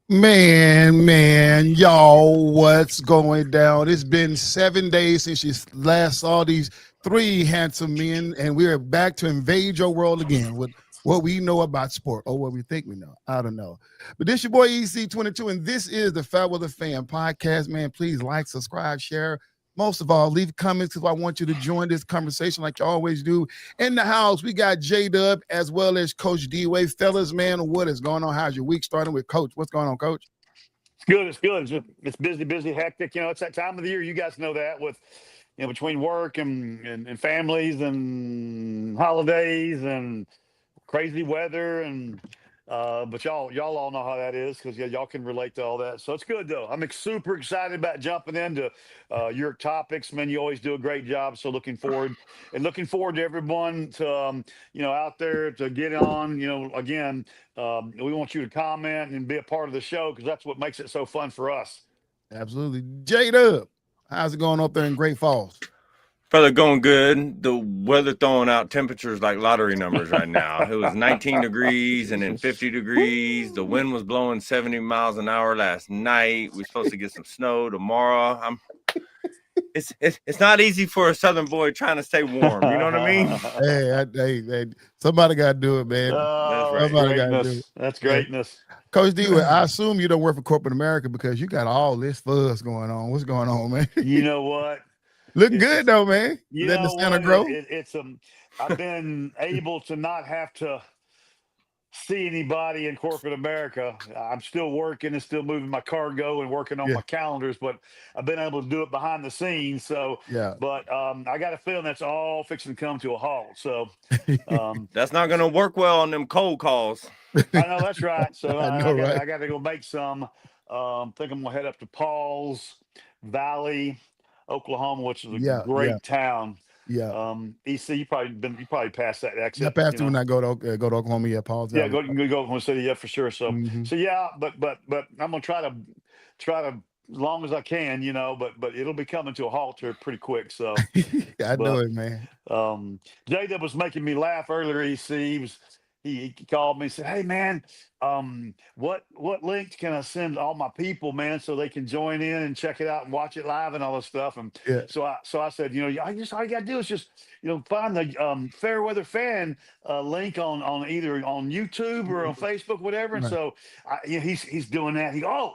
Man, y'all, what's going down? It's been 7 days since you last saw these three handsome men, and we are back to invade your world again with what we know about sport, or what we think we know. I don't know. But this your boy EC22, and this is the FairWeather Fan Podcast. Man, please like, subscribe, share. Most of all, leave comments because I want you to join this conversation like you always do. In the house, we got J-Dub as well as Coach D-Way. Fellas, man, what is going on? How's your week starting with Coach? What's going on, Coach? It's good. It's good. It's busy, busy, hectic. It's that time of the year. You guys know that with between work and families and holidays and crazy weather and but y'all all know how that is because y'all can relate to all that. So it's good though. I'm super excited about jumping into your topics, man. You always do a great job. So looking forward to everyone to out there to get on. Again, we want you to comment and be a part of the show because that's what makes it so fun for us. Absolutely. J-Dub, how's it going up there in Great Falls? Brother, going good. The weather throwing out temperatures like lottery numbers right now. It was 19 degrees and then 50 degrees. The wind was blowing 70 miles an hour last night. We're supposed to get some snow tomorrow. It's not easy for a Southern boy trying to stay warm. You know what I mean? Hey, somebody got to do it, man. Oh, That's Somebody right. got to do it. That's greatness. Coach D, I assume you don't work for corporate America because you got all this fuzz going on. What's going on, man? You know what? Looking good though, man. You Letting the know Santa what? grow. It's I've been able to not have to see anybody in corporate America. I'm still working and still moving my cargo and working on Yeah, my calendars, but I've been able to do it behind the scenes. So, yeah. but I got a feeling that's all fixing to come to a halt. So, That's not going to work well on them cold calls. I know that's right. So I I know, got right? I got to go make some. Think I'm gonna head up to Paul's Valley, Oklahoma, which is a Yeah. great town. Yeah. EC, you probably passed that I exit, passed it when I go to Oklahoma. Yeah, Paul's Yeah, Valley. go you can go Oklahoma City, yeah, for sure. So Hmm. so yeah, but I'm gonna try to as long as I can, but it'll be coming to a halt here pretty quick. So I know but it, man. J was making me laugh earlier. He called me and said, "Hey man, what link can I send all my people, man, so they can join in and check it out and watch it live and all this stuff?" And Yeah. so I said, all you gotta do is just find the Fairweather Fan link on either on YouTube or on Facebook, whatever. And Right. so he's doing that. He goes,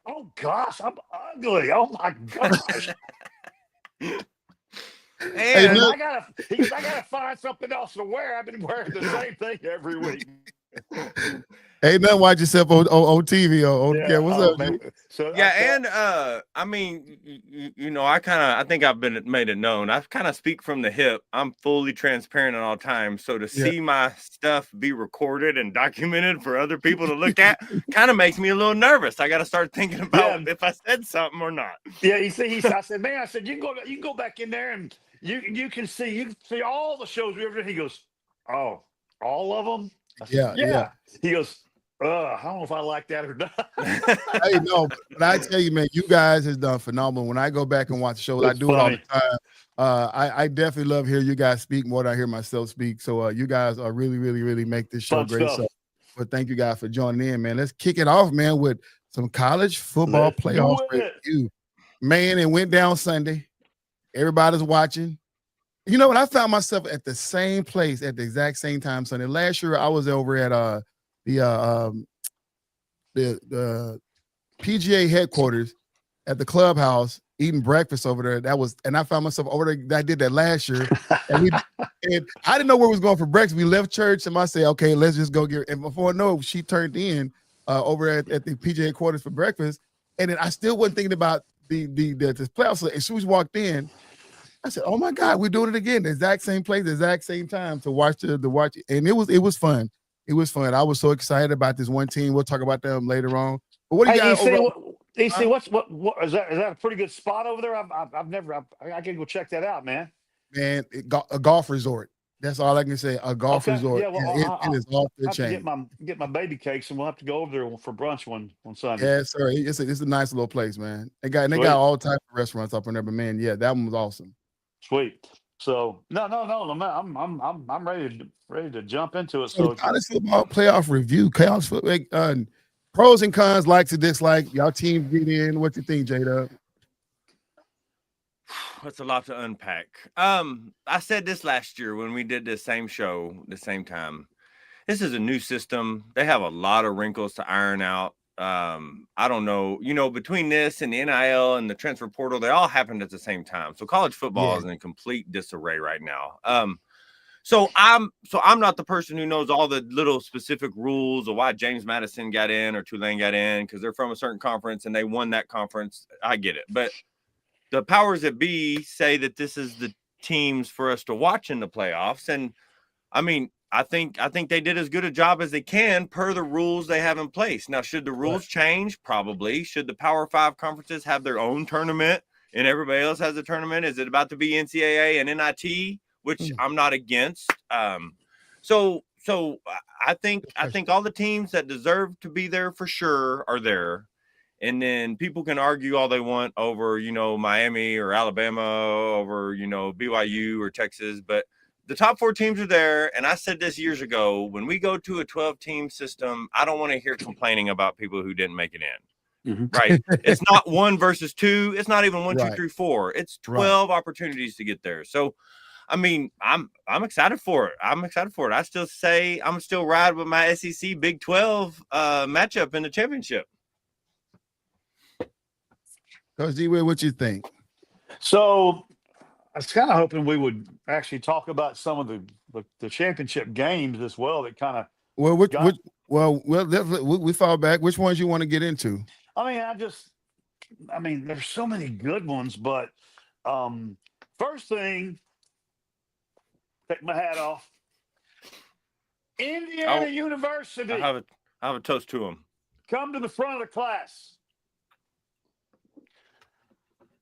oh gosh, I'm ugly. Oh my gosh. Hey, And look. He goes, I gotta find something else to wear. I've been wearing the same thing every week. Ain't nothing watch yourself on TV. Yeah, Yeah. what's Oh up, man. dude? So I yeah, saw. and I mean, I think I've been made it known. I kind of speak from the hip. I'm fully transparent at all times. So to Yeah. see my stuff be recorded and documented for other people to look at kind of makes me a little nervous. I got to start thinking about Yeah. if I said something or not. Yeah. I said, man, I said, you can go back in there and you can see all the shows we ever did. He goes, oh, all of them? I said, Yeah. yeah. He goes, I don't know if I like that or not. Hey, no, but I tell you, man, you guys has done phenomenal. When I go back and watch the shows, I It's do it all the funny. time. I definitely love hearing you guys speak more than I hear myself speak. So you guys are really, really, really make this show Fun great. stuff. So, but thank you guys for joining in, man. Let's kick it off, man, with some college football Let's do playoff it. review. Man, it went down Sunday. Everybody's watching. You know what? I found myself at the same place at the exact same time Sunday. Last year, I was over at the PGA headquarters at the clubhouse eating breakfast over there. And I found myself over there. I did that last year, and I didn't know where we was going for breakfast. We left church, and I said, "Okay, let's just go get." And before I know, she turned in over at the PGA headquarters for breakfast, and then I still wasn't thinking about the playoffs. So as soon as we walked in, I said, "Oh my God, we're doing it again! The exact same place, the exact same time to watch the watch." And it was fun. It was fun. I was so excited about this one team. We'll talk about them later on. But what do you Hey, got overall? EC, what is that? Is that a pretty good spot over there? I've never. I can go check that out, man. Man, a golf resort. That's all I can say. A golf Okay, resort. yeah. Well, Yeah, it is off the I'll have to chain. get my baby cakes, and we'll have to go over there for brunch one Sunday. Yeah, sir. It's a nice little place, man. They got Sweet, all types of restaurants up in there, but man, yeah, that one was awesome. sweet. So no, man, I'm ready to jump into it. So the So college football playoff review, chaos football. Pros and cons, likes and dislikes. Y'all teams get in. What you think, J-Dub? That's a lot to unpack. I said this last year when we did this same show, the same time. This is a new system. They have a lot of wrinkles to iron out. I don't know, between this and the NIL and the transfer portal, they all happened at the same time. So college football is in complete disarray right now. So I'm not the person who knows all the little specific rules of why James Madison got in or Tulane got in because they're from a certain conference and they won that conference. I get it. But the powers that be say that this is the teams for us to watch in the playoffs. And I mean, I think they did as good a job as they can per the rules they have in place. Now, should the rules change? Probably. Should the Power 5 conferences have their own tournament and everybody else has a tournament? Is it about to be NCAA and NIT, which I'm not against? So I think all the teams that deserve to be there for sure are there. And then people can argue all they want over, Miami or Alabama, over, BYU or Texas, but the top 4 teams are there, and I said this years ago, when we go to a 12-team system, I don't want to hear complaining about people who didn't make it in, right? It's not 1 versus 2. It's not even 1, 2, 3, 4. It's 12 opportunities to get there. So, I mean, I'm excited for it. I still say I'm still ride with my SEC Big 12 matchup in the championship. Coach D-Will, what you think? So I was kind of hoping we would actually talk about some of the championship games as well. That kind of we fall back. Which ones you want to get into? I mean, there's so many good ones, but first thing, take my hat off. Indiana University. I have a toast to them. Come to the front of the class.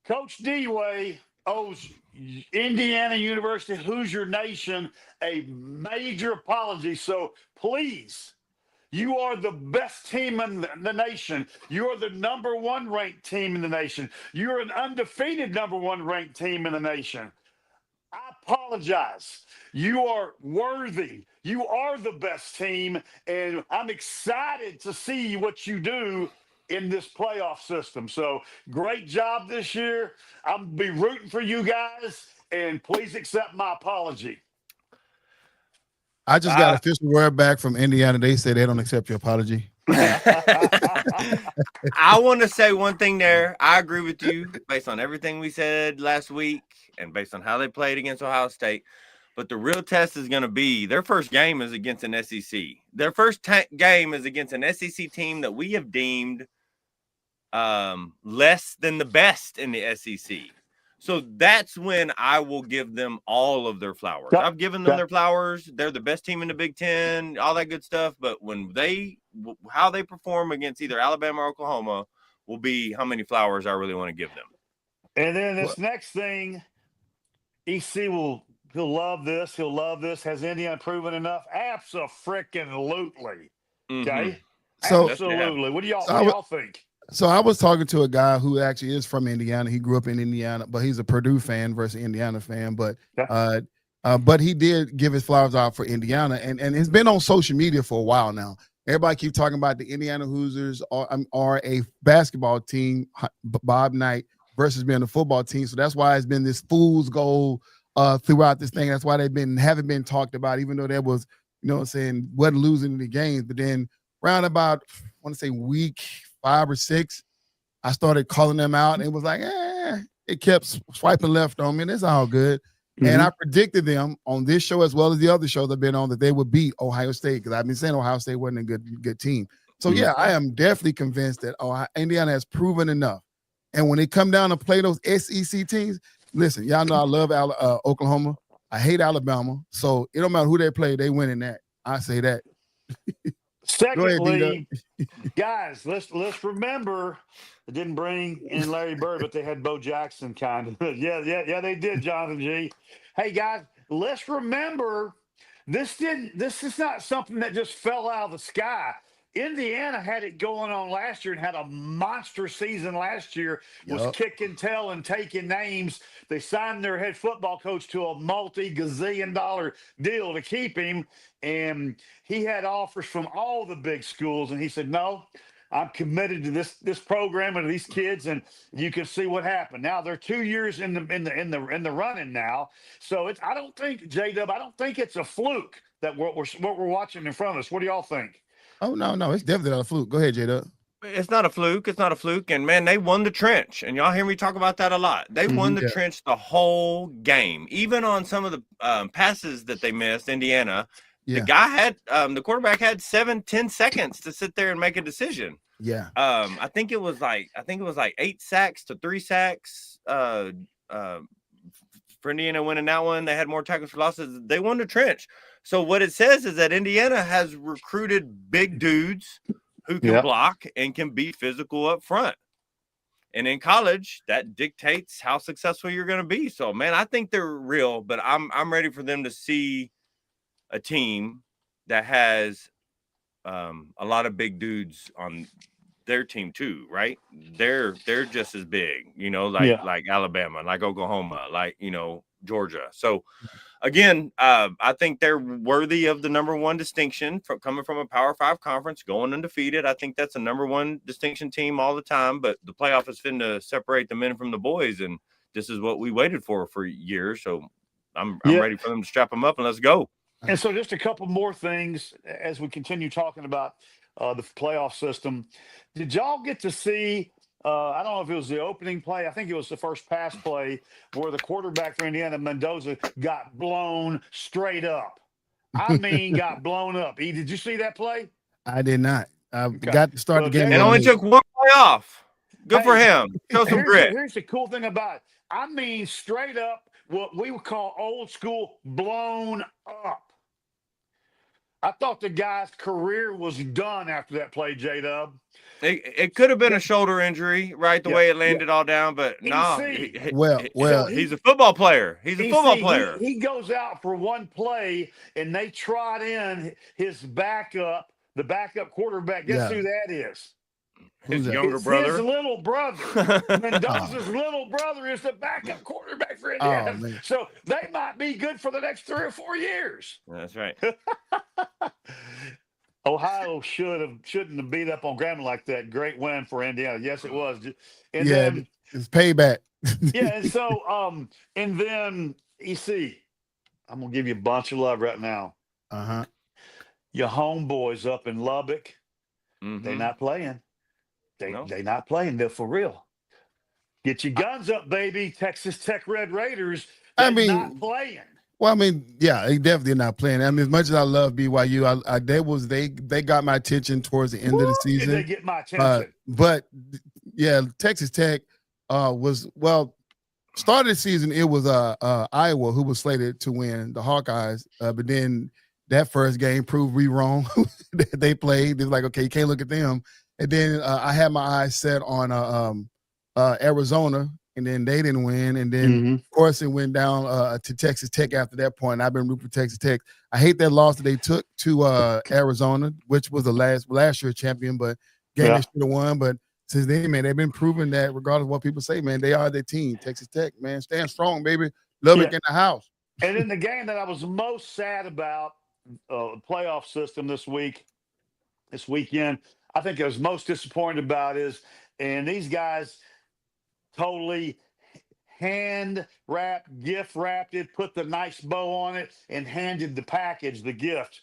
Coach D-Way owes Indiana University, Hoosier Nation, a major apology. So please, you are the best team in the nation. You are the number 1 ranked team in the nation. You're an undefeated number 1 ranked team in the nation. I apologize. You are worthy. You are the best team, and I'm excited to see what you do in this playoff system. So great job this year. I'm going to be rooting for you guys, and please accept my apology. I just got official word back from Indiana. They say they don't accept your apology. I want to say one thing there. I agree with you based on everything we said last week and based on how they played against Ohio State. But the real test is going to be their first game is against an SEC. Their first game is against an SEC team that we have deemed less than the best in the SEC. So that's when I will give them all of their flowers. I've given them their flowers. They're the best team in the Big Ten, all that good stuff. But when how they perform against either Alabama or Oklahoma will be how many flowers I really want to give them. And then this next thing, EC he'll love this. He'll love this. Has Indiana proven enough? Abso-freaking-lutely. Okay? So, absolutely. What do y'all think? So I was talking to a guy who actually is from Indiana. He grew up in Indiana, but he's a Purdue fan versus Indiana fan. But he did give his flowers out for Indiana, and it's been on social media for a while now. Everybody keep talking about the Indiana Hoosiers are a basketball team, Bob Knight, versus being a football team. So that's why it's been this fool's gold throughout this thing. That's why haven't been talked about, even though there was, wasn't losing the games. But then round about, I want to say week 5 or 6, I started calling them out, and it was like, it kept swiping left on me, and it's all good. And I predicted them on this show as well as the other shows I've been on that they would beat Ohio State, because I've been saying Ohio State wasn't a good team. So yeah, I am definitely convinced that Indiana has proven enough. And when they come down to play those SEC teams, listen, y'all know I love Oklahoma. I hate Alabama. So it don't matter who they play, they win in that. I say that. Secondly, guys, let's remember they didn't bring in Larry Bird, but they had Bo Jackson kind of. Yeah, they did, Jonathan G. Hey guys, let's remember this is not something that just fell out of the sky. Indiana had it going on last year and had a monster season last year, was kicking tail and taking names. They signed their head football coach to a multi-gazillion-dollar deal to keep him, and he had offers from all the big schools, and he said, no, I'm committed to this program and to these kids, and you can see what happened. Now they're 2 years in the running now, so I don't think J-Dub. I don't think it's a fluke that what we're watching in front of us. What do y'all think? Oh no, it's definitely not a fluke. Go ahead, J-Dub. It's not a fluke. It's not a fluke. And man, they won the trench. And y'all hear me talk about that a lot. They won the trench the whole game. Even on some of the passes that they missed, Indiana, the guy had the quarterback had 7-10 seconds to sit there and make a decision. Yeah. I think it was like 8 sacks to 3 sacks. For Indiana winning that one, they had more tackles for losses. They won the trench. So what it says is that Indiana has recruited big dudes who can block and can be physical up front. And in college, that dictates how successful you're going to be. So, man, I think they're real, but I'm ready for them to see a team that has a lot of big dudes on their team too, right? They're just as big, like Alabama, like Oklahoma, like, Georgia. So, again, I think they're worthy of the number one distinction coming from a Power 5 conference, going undefeated. I think that's a number one distinction team all the time, but the playoff is finna separate the men from the boys, and this is what we waited for years. So I'm ready for them to strap them up and let's go. And so just a couple more things as we continue talking about the playoff system. Did y'all get to see I don't know if it was the opening play. I think it was the first pass play where the quarterback for Indiana, Mendoza, got blown straight up. I mean, got blown up. E, did you see that play? I did not. I got to start the game. And only took one play off. Good for him. Show some grit. Here's the cool thing about it. I mean, straight up, what we would call old school blown up. I thought the guy's career was done after that play, J-Dub. It could have been a shoulder injury, right? The way it landed all down, but no. He's a football player. He's a football player. He goes out for one play, and they trot in his backup, the backup quarterback. Guess who that is? His younger brother. His little brother. Mendoza's little brother is the backup quarterback for Indiana. So they might be good for the next 3 or 4 years. That's right. Ohio shouldn't have beat up on Grambling like that. Great win for Indiana. Yes, it was. And then it's payback. And so and then EC, I'm gonna give you a bunch of love right now. Your homeboys up in Lubbock, they're not playing. They not playing. They're for real. Get your guns up, baby. Texas Tech Red Raiders. They're not playing. Well, they definitely not playing. As much as I love BYU, they got my attention towards the end of the season. Did they get my attention? But Texas Tech started the season. It was Iowa who was slated to win, the Hawkeyes. But then that first game proved we wrong. They played. They was like, okay, you can't look at them. And then I had my eyes set on Arizona. And then they didn't win. And then, of course, it went down to Texas Tech after that point. I've been rooting for Texas Tech. I hate that loss that they took to Arizona, which was the last year champion, but game they should have won. But since then, man, they've been proving that regardless of what people say, man, they are their team. Texas Tech, man, stand strong, baby. Lubbock in the house. And in the game that I was most sad about, playoff system this weekend, I think I was most disappointed about and these guys – totally hand wrapped, gift wrapped it, put the nice bow on it, and handed the package, the gift.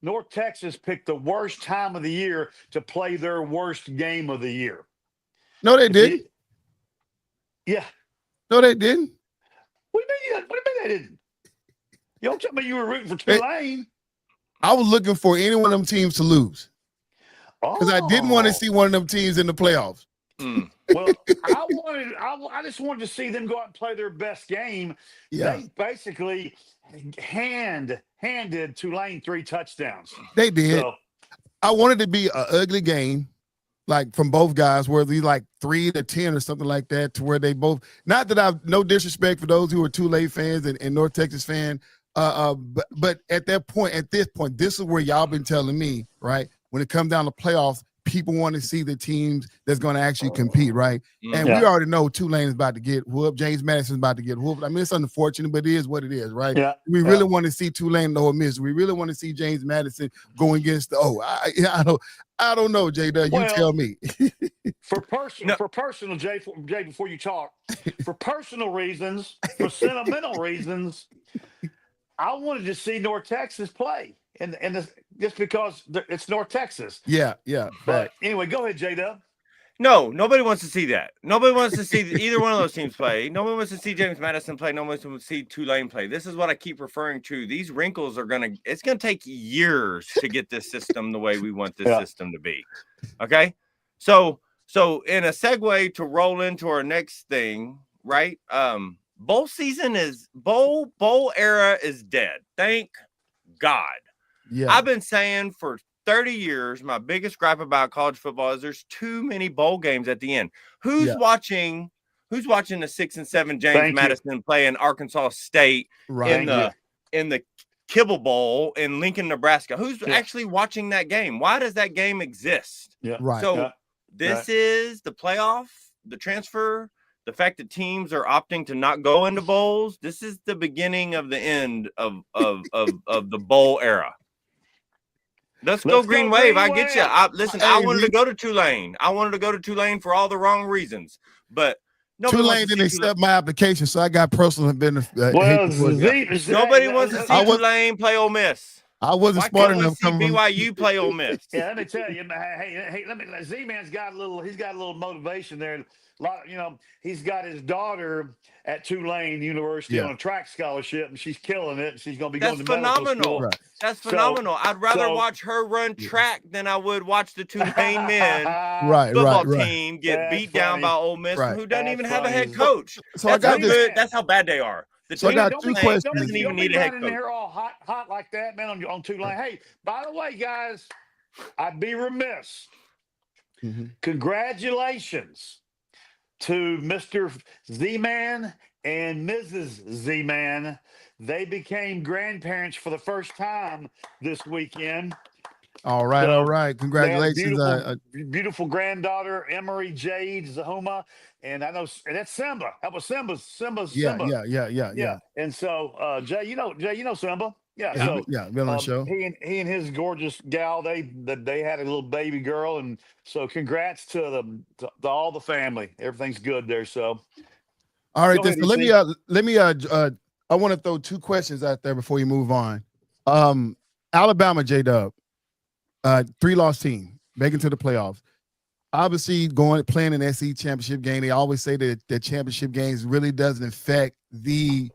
North Texas picked the worst time of the year to play their worst game of the year. No, they didn't. Yeah. No, they didn't. What do you mean they didn't? You don't tell me you were rooting for Tulane. I was looking for any one of them teams to lose. Because I didn't want to see one of them teams in the playoffs. Well, I just wanted to see them go out and play their best game. Yeah. They basically handed Tulane 3 touchdowns. They did. So, I wanted it to be an ugly game, like from both guys, where they like 3-10 or something like that, to where they both. Not that I've no disrespect for those who are Tulane fans and North Texas fan, but at this point, this is where y'all been telling me, right? When it comes down to playoffs, people want to see the teams that's going to actually compete, right? And Yeah. we already know Tulane is about to get whooped. James Madison is about to get whooped. I mean, it's unfortunate, but it is what it is, right? Yeah. We really want to see Tulane and Ole Miss. We really want to see James Madison going against the I don't know, Jay. You tell me. For personal, Jay, before you talk, for personal reasons, for sentimental reasons, I wanted to see North Texas play, and just because it's North Texas. Yeah. But anyway, go ahead, J-Dub. No, nobody wants to see that. Nobody wants to see either one of those teams play. Nobody wants to see James Madison play. Nobody wants to see Tulane play. This is what I keep referring to. These wrinkles it's going to take years to get this system the way we want this system to be. Okay. So in a segue to roll into our next thing, right? Bowl season bowl era is dead. Thank God. Yeah. I've been saying for 30 years, my biggest gripe about college football is there's too many bowl games at the end. Who's watching the 6 and 7 James Madison play in Arkansas State in the Kibble Bowl in Lincoln, Nebraska? Who's actually watching that game? Why does that game exist? Yeah. Right. So this is the playoff, the transfer, the fact that teams are opting to not go into bowls. This is the beginning of the end of the bowl era. Let's go Green Wave. I get you. Listen, I wanted to go to Tulane. I wanted to go to Tulane for all the wrong reasons, but Tulane didn't accept my application, so I got personal benefit. Nobody wants to see Tulane play Ole Miss. I wasn't smart enough to see BYU play Ole Miss. Yeah, let me tell you. Hey, Z-Man's got a little motivation there. He's got his daughter at Tulane University on a track scholarship, and she's killing it. She's going to be going to medical school. Right. That's phenomenal. I'd rather watch her run track than I would watch the Tulane men football team get beat down by Ole Miss, who doesn't even have a head coach. So that's how bad they are. So I got two questions. Doesn't even need a head coach. There all hot like that, man, on Tulane. Hey, by the way, guys, I'd be remiss. Congratulations to Mr. Z-Man and Mrs. Z-Man. They became grandparents for the first time this weekend. All right. Congratulations. Beautiful granddaughter, Emery Jade Zahuma. And I know, and that's Simba. That was Simba's. Yeah. And so, Jay, you know Simba. Yeah. So, been on the show. He and his gorgeous gal, they had a little baby girl, and so congrats to all the family. Everything's good there. So, all right. Let me. I want to throw two questions out there before you move on. Alabama, J-Dub, 3-loss team, making to the playoffs. Obviously, playing an SEC championship game, they always say that the championship games really doesn't affect the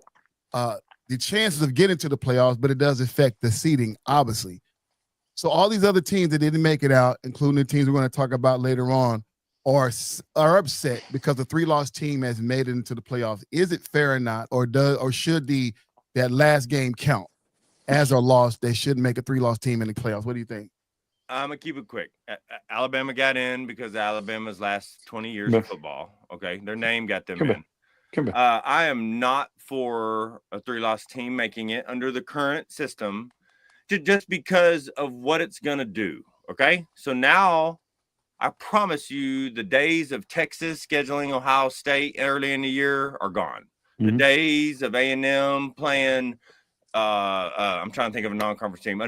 chances of getting to the playoffs, but it does affect the seeding, obviously. So all these other teams that didn't make it out, including the teams we're going to talk about later on, are upset because the 3-loss team has made it into the playoffs. Is it fair or not, or should that last game count as a loss? They shouldn't make a 3-loss team in the playoffs. What do you think? I'm going to keep it quick. Alabama got in because Alabama's last 20 years of football. Okay. Their name got them in. I am not for a 3-loss team making it under the current system just because of what it's going to do. Okay. So now I promise you the days of Texas scheduling Ohio State early in the year are gone. The days of A&M playing I'm trying to think of a non-conference team.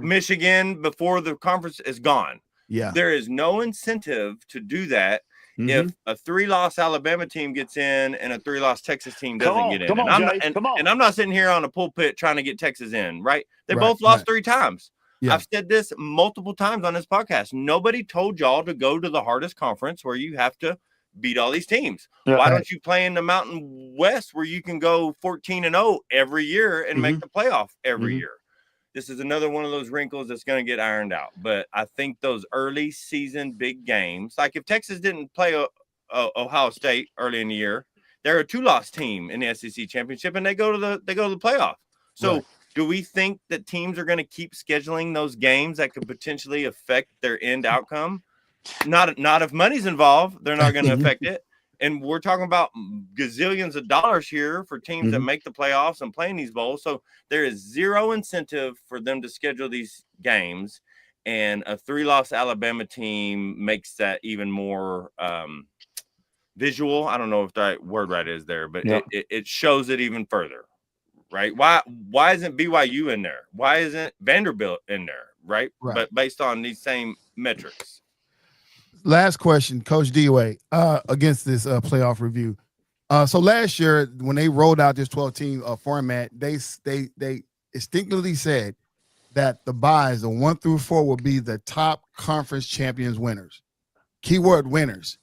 Michigan before the conference is gone. Yeah. There is no incentive to do that if a 3-loss Alabama team gets in and a 3-loss Texas team doesn't get in. And I'm not sitting here on a pulpit trying to get Texas in, right? They both lost 3 times. Yeah. I've said this multiple times on this podcast. Nobody told y'all to go to the hardest conference where you have to beat all these teams. Why don't you play in the Mountain West where you can go 14-0 every year and make the playoff every year? This is another one of those wrinkles that's going to get ironed out. But I think those early season big games, like if Texas didn't play Ohio State early in the year, they're a 2-loss team in the SEC championship, and they go to the playoff. So do we think that teams are going to keep scheduling those games that could potentially affect their end outcome? Not if money's involved, they're not going to affect it. And we're talking about gazillions of dollars here for teams that make the playoffs and playing these bowls. So there is zero incentive for them to schedule these games. and a 3-loss Alabama team makes that even more visual. I don't know if the right word is there, but it shows it even further, right? Why isn't BYU in there? Why isn't Vanderbilt in there, right? But based on these same metrics. Last question, Coach D-Way, against this playoff review. So last year, when they rolled out this 12-team format, they instinctively said that the buys, the 1 through 4, will be the top conference champions winners. Keyword winners.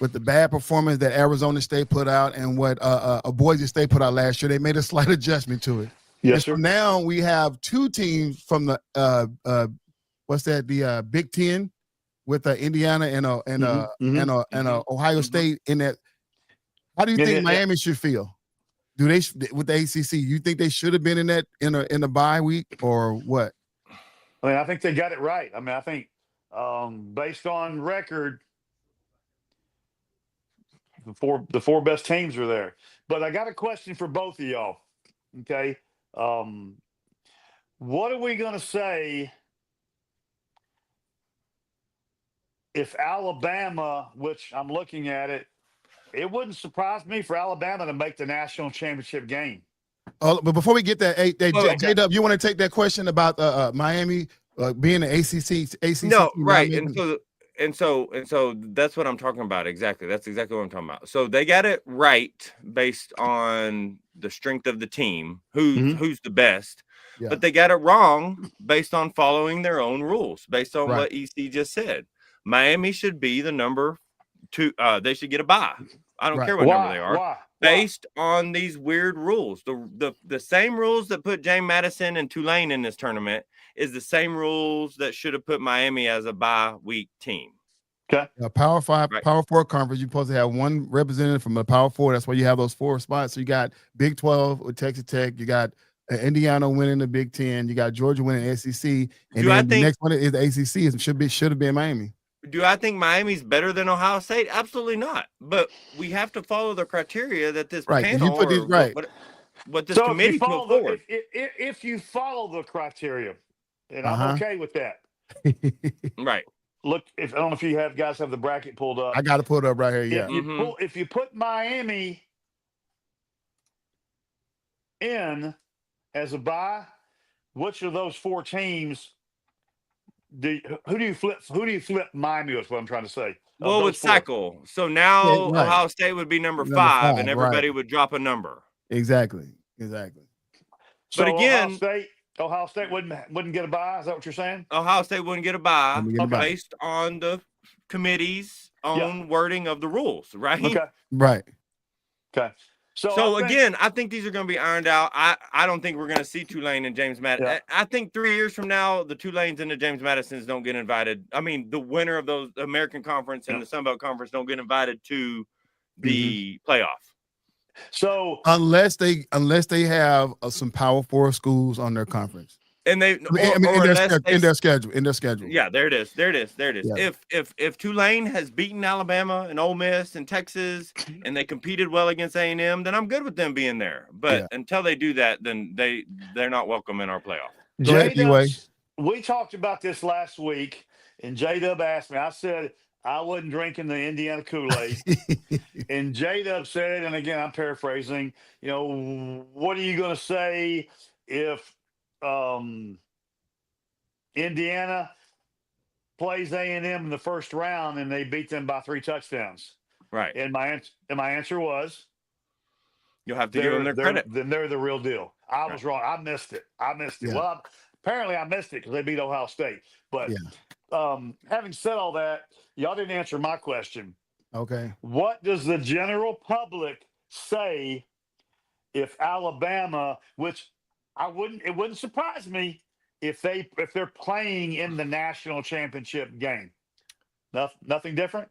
With the bad performance that Arizona State put out and what Boise State put out last year, they made a slight adjustment to it. Yes, sir. So now we have 2 teams from the the Big Ten with Indiana and Ohio State in that. How do you think Miami should feel? Do they with the ACC? You think they should have been in that in a bye week or what? I mean, I think they got it right. I mean, I think based on record, the four best teams are there. But I got a question for both of y'all. Okay, what are we going to say if Alabama, which I'm looking at it, it wouldn't surprise me for Alabama to make the national championship game. Oh, but before we get that, J-Dub, you want to take that question about Miami being an ACC? No, right. And so that's what I'm talking about. Exactly. That's exactly what I'm talking about. So they got it right based on the strength of the team, who's the best. Yeah. But they got it wrong based on following their own rules, based on what EC just said. Miami should be the number 2. They should get a bye. I don't care what number they are. Why? Based on these weird rules. The same rules that put James Madison and Tulane in this tournament is the same rules that should have put Miami as a bye week team. Okay. Power 5, Power 4 conference, you're supposed to have one representative from the Power 4. That's why you have those 4 spots. So you got Big 12 with Texas Tech. You got Indiana winning the Big 10. You got Georgia winning SEC. And the next one is the ACC. Should have been Miami. Do I think Miami's better than Ohio State? Absolutely not. But we have to follow the criteria that this panel you put these, what this committee put forward. If you follow the criteria, and I'm okay with that. Right. Look, I don't know if you guys have the bracket pulled up. I got to put it up right here. Yeah. If you put Miami in as a bye, which of those 4 teams? Who do you flip Miami with? What I'm trying to say. Well, with cycle. So now Ohio State would be number 5, and everybody would drop a number. Exactly. So but again, Ohio State wouldn't get a bye. Is that what you're saying? Ohio State wouldn't get a bye based on the committee's own wording of the rules, right? Okay. Right. Okay. So again, I think these are going to be ironed out. I don't think we're going to see Tulane and James Madison. Yeah. I think 3 years from now, the Tulanes and the James Madisons don't get invited. I mean, the winner of those American Conference and the Sun Belt Conference don't get invited to the playoff. So unless they have some Power 4 schools on their conference. And they in their schedule. Yeah, there it is. Yeah. If Tulane has beaten Alabama and Ole Miss and Texas and they competed well against A&M, then I'm good with them being there. But until they do that, then they're not welcome in our playoff. We talked about this last week, and J-Dub asked me. I said I wasn't drinking the Indiana Kool-Aid, and J-Dub said, and again I'm paraphrasing. What are you going to say if Indiana plays A&M in the first round and they beat them by 3 touchdowns? Right. And my answer was, you'll have to give them their credit. Then they're the real deal. I was wrong. I missed it. Yeah. Well, apparently I missed it because they beat Ohio State. But having said all that, y'all didn't answer my question. Okay. What does the general public say if Alabama, which it wouldn't surprise me if they're playing in the national championship game? Nothing different?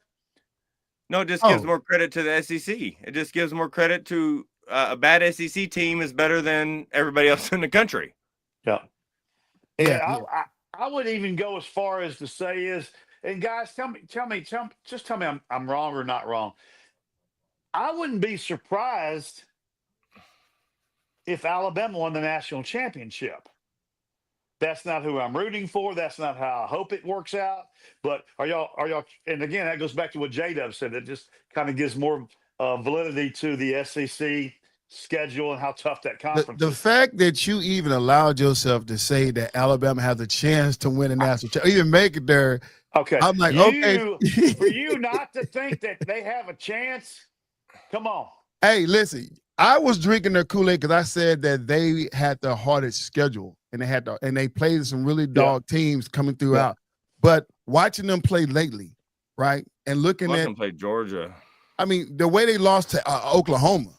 No, it just gives more credit to the SEC. It just gives more credit to a bad SEC team is better than everybody else in the country. Yeah. I would even go as far as to say and guys, tell me I'm wrong or not wrong. I wouldn't be surprised if Alabama won the national championship. That's not who I'm rooting for. That's not how I hope it works out. But are y'all? And again, that goes back to what J-Dub said. It just kind of gives more validity to the SEC schedule and how tough that conference The is. fact that you even allowed yourself to say that Alabama has a chance to win a national championship, even make it there. Okay, I'm like, okay. For you not to think that they have a chance, come on. Hey, listen, I was drinking their Kool-Aid because I said that they had the hardest schedule and they played some really dog teams coming throughout. But watching them play lately, right, and looking at them play Georgia. I mean, the way they lost to Oklahoma,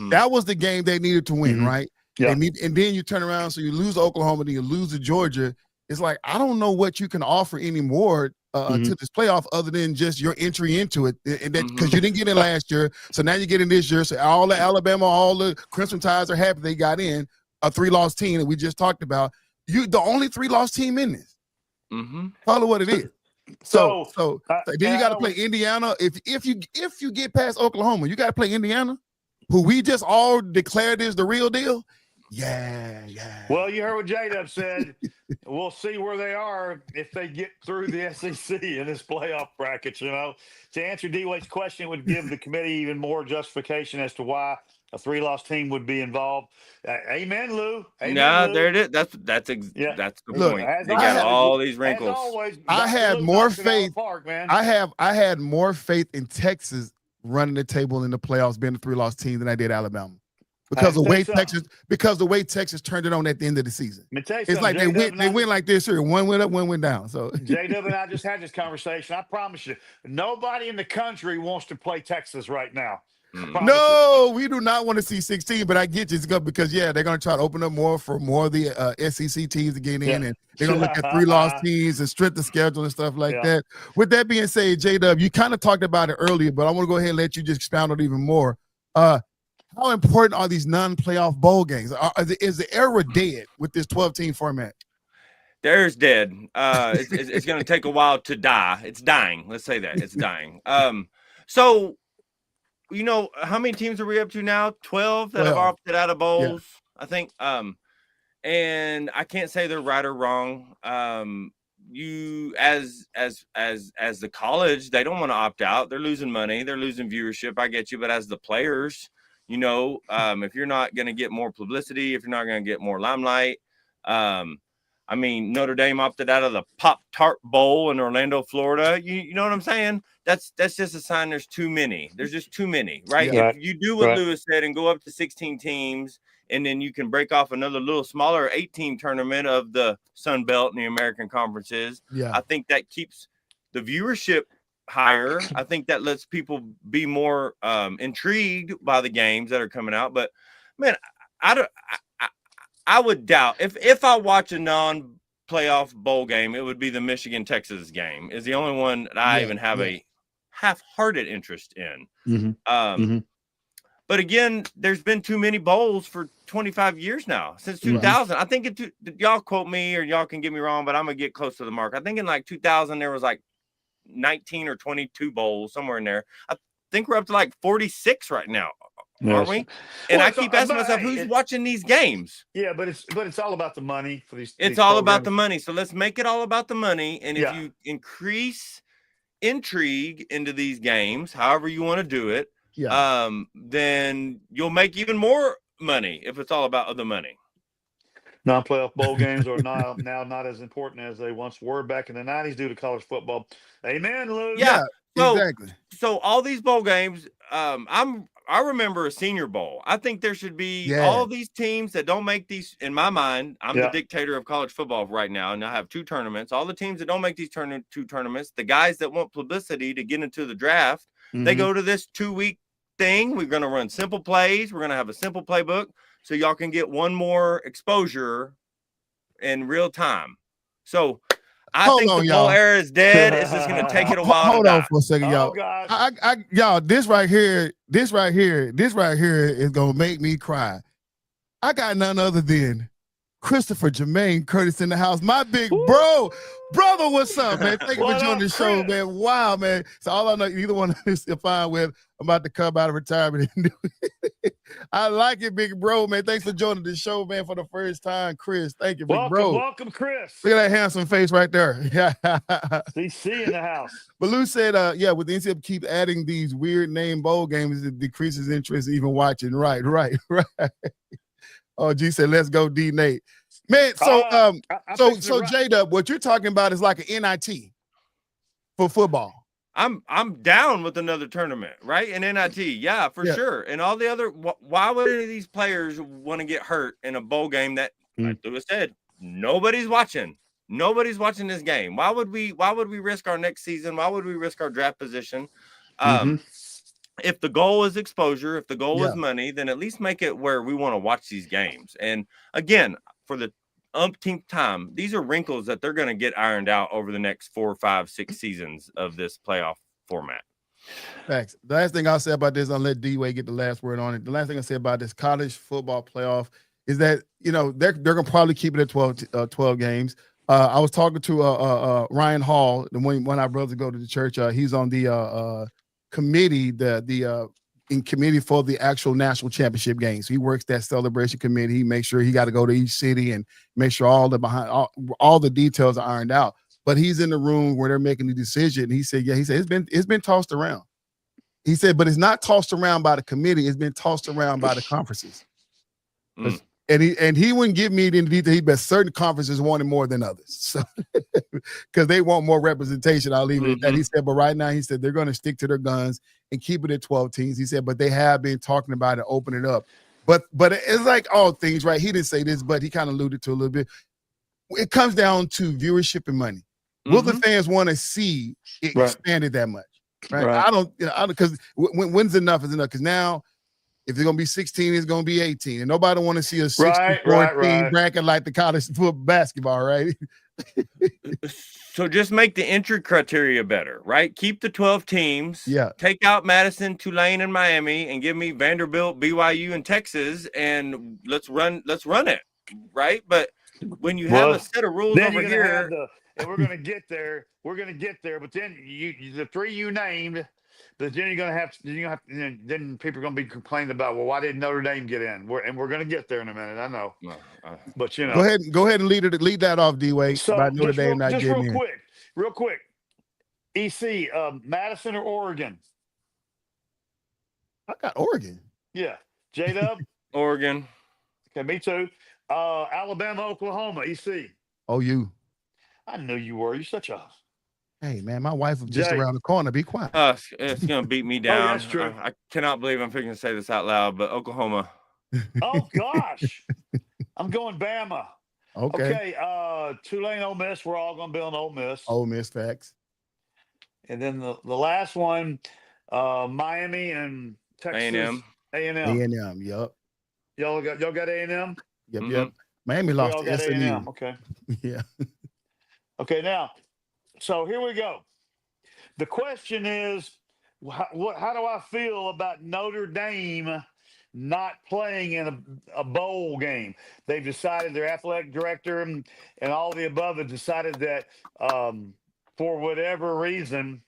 that was the game they needed to win, right? Yeah. And then you turn around, so you lose to Oklahoma, then you lose to Georgia. It's like, I don't know what you can offer anymore to this playoff other than just your entry into it. And that because you didn't get in last year, so now you get in this year. So all the Alabama, all the Crimson Tides are happy they got in a 3-loss team that we just talked about. You the only 3-loss team in this. Call it what it is. So then you got to play Indiana. If you get past Oklahoma, you got to play Indiana, who we just all declared is the real deal. Yeah. Well, you heard what J-Dub said. We'll see where they are if they get through the SEC in this playoff bracket. You know, to answer D-Wade's question, it would give the committee even more justification as to why a 3-loss team would be involved. Amen, Lou. Amen, Lou. There it is. That's the point. They got all these wrinkles. As always, I had Lou more knocks it out of faith. the park, man. I had more faith in Texas running the table in the playoffs being a 3-loss team than I did Alabama. Because the way Texas turned it on at the end of the season. It's like they went like this here. One went up, one went down. So J-Dub and I just had this conversation. I promise you, nobody in the country wants to play Texas right now. No, we do not want to see 16, but I get you. It's good because they're going to try to open up more for more of the SEC teams to get in, and they're going to look at 3-loss teams and strength the schedule and stuff like that. With that being said, J-Dub, you kind of talked about it earlier, but I want to go ahead and let you just expound on it even more. How important are these non-playoff bowl games? Is the era dead with this 12-team format? There's dead. It's going to take a while to die. It's dying. Let's say that. It's dying. So, you know, how many teams are we up to now? 12 that have opted out of bowls, I think. And I can't say they're right or wrong. You as the college, they don't want to opt out. They're losing money. They're losing viewership. I get you. But as the players, you know, if you're not going to get more publicity, if you're not going to get more limelight, I mean, Notre Dame opted out of the Pop-Tart Bowl in Orlando, Florida. You know what I'm saying? That's just a sign there's too many. There's just too many, right? Yeah. If you do what Lewis said and go up to 16 teams, and then you can break off another little smaller 8-team tournament of the Sun Belt and the American conferences, I think that keeps the viewership higher. I think that lets people be more intrigued by the games that are coming out. But, man, I would doubt if I watch a non-playoff bowl game, it would be the Michigan-Texas game. Is the only one that I even have a half-hearted interest in. But again, there's been too many bowls for 25 years now, since 2000. I think y'all quote me or y'all can get me wrong, but I'm gonna get close to the mark. I think in like 2000 there was like 19 or 22 bowls somewhere in there. I think we're up to like 46 right now. Aren't we? And I keep asking myself, who's watching these games? Yeah, but it's all about the money for these. It's all about the money. So let's make it all about the money. And if you increase intrigue into these games, however you want to do it, then you'll make even more money if it's all about the money. Non-playoff bowl games are now not as important as they once were back in the 90s due to college football. Amen, Lou. Yeah, exactly. So all these bowl games, I remember a Senior Bowl. I think there should be all these teams that don't make these. In my mind, I'm the dictator of college football right now, and I have 2 tournaments. All the teams that don't make these 2 tournaments, the guys that want publicity to get into the draft, they go to this 2-week thing. We're going to run simple plays. We're going to have a simple playbook so y'all can get one more exposure in real time. So I think the bowl era is dead. It's just going to take it a while. Hold on for a second, y'all. Oh, God. Y'all, this right here is going to make me cry. I got none other than Christopher Jermaine Curtis in the house. My big Woo! brother, what's up, man? Thank you for What joining up, the show, Chris? man. Wow, man. So all I know, either one of us is fine with. I'm about to come out of retirement and do it. I like it, big bro, man. Thanks for joining the show, man, for the first time, Chris. Thank you, big bro. Welcome, Chris. Look at that handsome face right there. Yeah. CC in the house. But Lou said, with the NCAA keep adding these weird name bowl games, it decreases interest even watching. Right. Oh, G said, let's go, D Nate. Man, so so J-Dub, what you're talking about is like an NIT for football. I'm down with another tournament, right? An NIT, yeah, for sure. And all the other, why would any of these players want to get hurt in a bowl game that, like Lewis said, nobody's watching? Nobody's watching this game. Why would we risk our next season? Why would we risk our draft position? If the goal is exposure, if the goal is money, then at least make it where we want to watch these games. And again, for the umpteenth time, these are wrinkles that they're going to get ironed out over the next 4, 5, 6 seasons of this playoff format. Thanks. The last thing I'll say about this, I'll let D-Way get the last word on it. The last thing I'll say about this college football playoff is that, they're going to probably keep it at 12 games. I was talking to Ryan Hall, when our brothers go to the church. He's on the committee, in committee for the actual national championship games. He works that celebration committee. He makes sure he got to go to each city and make sure all the details are ironed out. But he's in the room where they're making the decision. He said, it's been tossed around. He said, but it's not tossed around by the committee. It's been tossed around by the conferences. And he wouldn't give me the detail. But certain conferences wanted more than others, so because they want more representation. I'll leave it at that. He said, but right now, he said they're going to stick to their guns and keep it at 12 teams. He said, but they have been talking about it, open it up. But it's like all things, right? He didn't say this, but he kind of alluded to a little bit. It comes down to viewership and money. Will the fans want to see it expanded that much? Right? I don't, because when's enough is enough. Because now, if it's going to be 16, it's going to be 18. And nobody want to see a 64-team bracket like the college football basketball, right? So just make the entry criteria better, right? Keep the 12 teams. Yeah. Take out Madison, Tulane, and Miami, and give me Vanderbilt, BYU, and Texas, and let's run it, right? But when you have a set of rules over here, and we're going to get there. We're going to get there. But then the 3 you named. But then you're gonna have then people are gonna be complaining about, well, why didn't Notre Dame get in? We're gonna get there in a minute. I know, but go ahead and lead that off, D-Way. So about Notre Dame not getting in. Real quick. EC, Madison or Oregon? I got Oregon. Yeah, J-Dub. Oregon. Okay, me too. Alabama, Oklahoma. EC. OU. I knew you were. You're such a. Hey, man, my wife was just around the corner. Be quiet. It's going to beat me down. That's true. I cannot believe I'm fixing to say this out loud, but Oklahoma. Oh, gosh. I'm going Bama. Okay. Tulane, Ole Miss. We're all going to be on Ole Miss. Ole Miss, facts. And then the last one, Miami and Texas. A&M. A&M. Yep. Y'all got A&M? Yep. Miami lost to SMU. A&M. Okay. Yeah. Okay, now. So here we go. The question is, how do I feel about Notre Dame not playing in a bowl game? They've decided, their athletic director and all the above have decided that for whatever reason,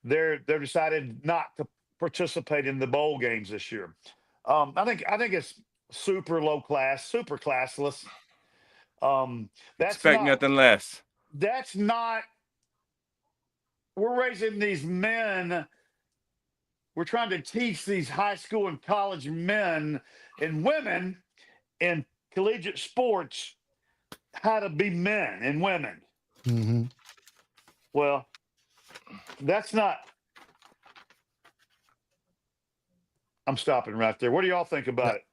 they're decided not to participate in the bowl games this year. I think it's super low class, super classless. Expect nothing less. That's not. We're raising these men. We're trying to teach these high school and college men and women in collegiate sports how to be men and women. Mm-hmm. Well, that's not. I'm stopping right there. What do y'all think about it?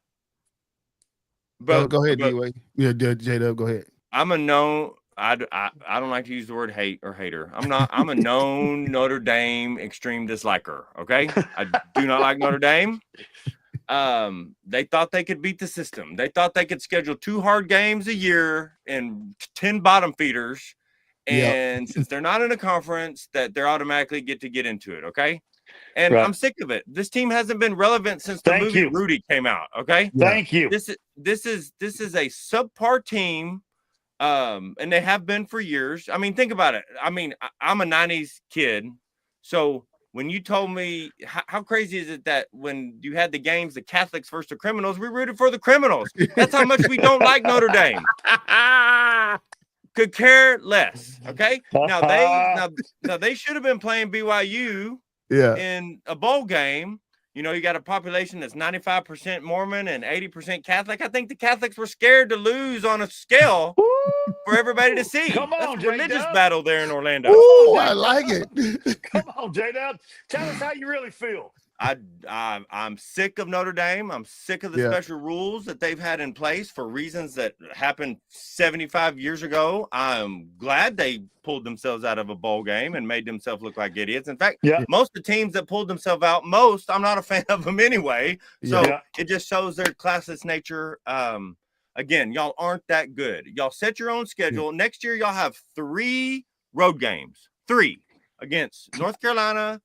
But go ahead, D-Way. Yeah, J-Dub, go ahead. I'm a known. I don't like to use the word hate or hater. I'm a known Notre Dame extreme disliker. Okay, I do not like Notre Dame. They thought they could beat the system. They thought they could schedule 2 hard games a year and 10 bottom feeders. And since they're not in a conference, that they're automatically get into it. Okay. And Right. I'm sick of it. This team hasn't been relevant since the Thank movie you. Rudy came out. Okay. Yeah. Thank you. This is a subpar team. And they have been for years. I mean, think about it. I mean, I'm a 90s kid. So when you told me, how crazy is it that when you had the games, the Catholics versus the criminals, we rooted for the criminals. That's how much we don't like Notre Dame. Could care less. Okay. Now they should have been playing BYU Yeah. in a bowl game. You know, you got a population that's 95% Mormon and 80% Catholic. I think the Catholics were scared to lose on a scale for everybody to see. Come That's on, a religious J-Dub. battle there in Orlando. Ooh, I like it. Come on, J-Dub. Tell us how you really feel. I'm sick of Notre Dame. I'm sick of the special rules that they've had in place for reasons that happened 75 years ago. I'm glad they pulled themselves out of a bowl game and made themselves look like idiots. In fact, most of the teams that pulled themselves out, I'm not a fan of them anyway. So it just shows their classist nature. Again, y'all aren't that good. Y'all set your own schedule. Next year, y'all have 3 road games. 3 against North Carolina,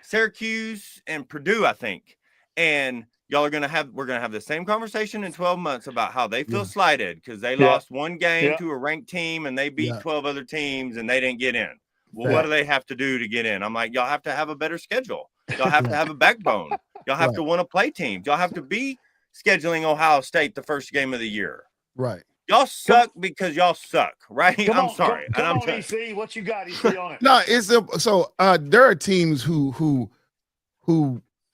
Syracuse, and Purdue, I think. And we're gonna have the same conversation in 12 months about how they feel slighted because they lost 1 game to a ranked team and they beat 12 other teams and they didn't get in. Well, what do they have to do to get in? I'm like, y'all have to have a better schedule. Y'all have to have a backbone. Y'all have to want to play teams. Y'all have to be scheduling Ohio State the first game of the year. Right. Y'all suck because y'all suck, right? I'm sorry. Come on, EC. What you got, EC, on it? No, it's there are teams who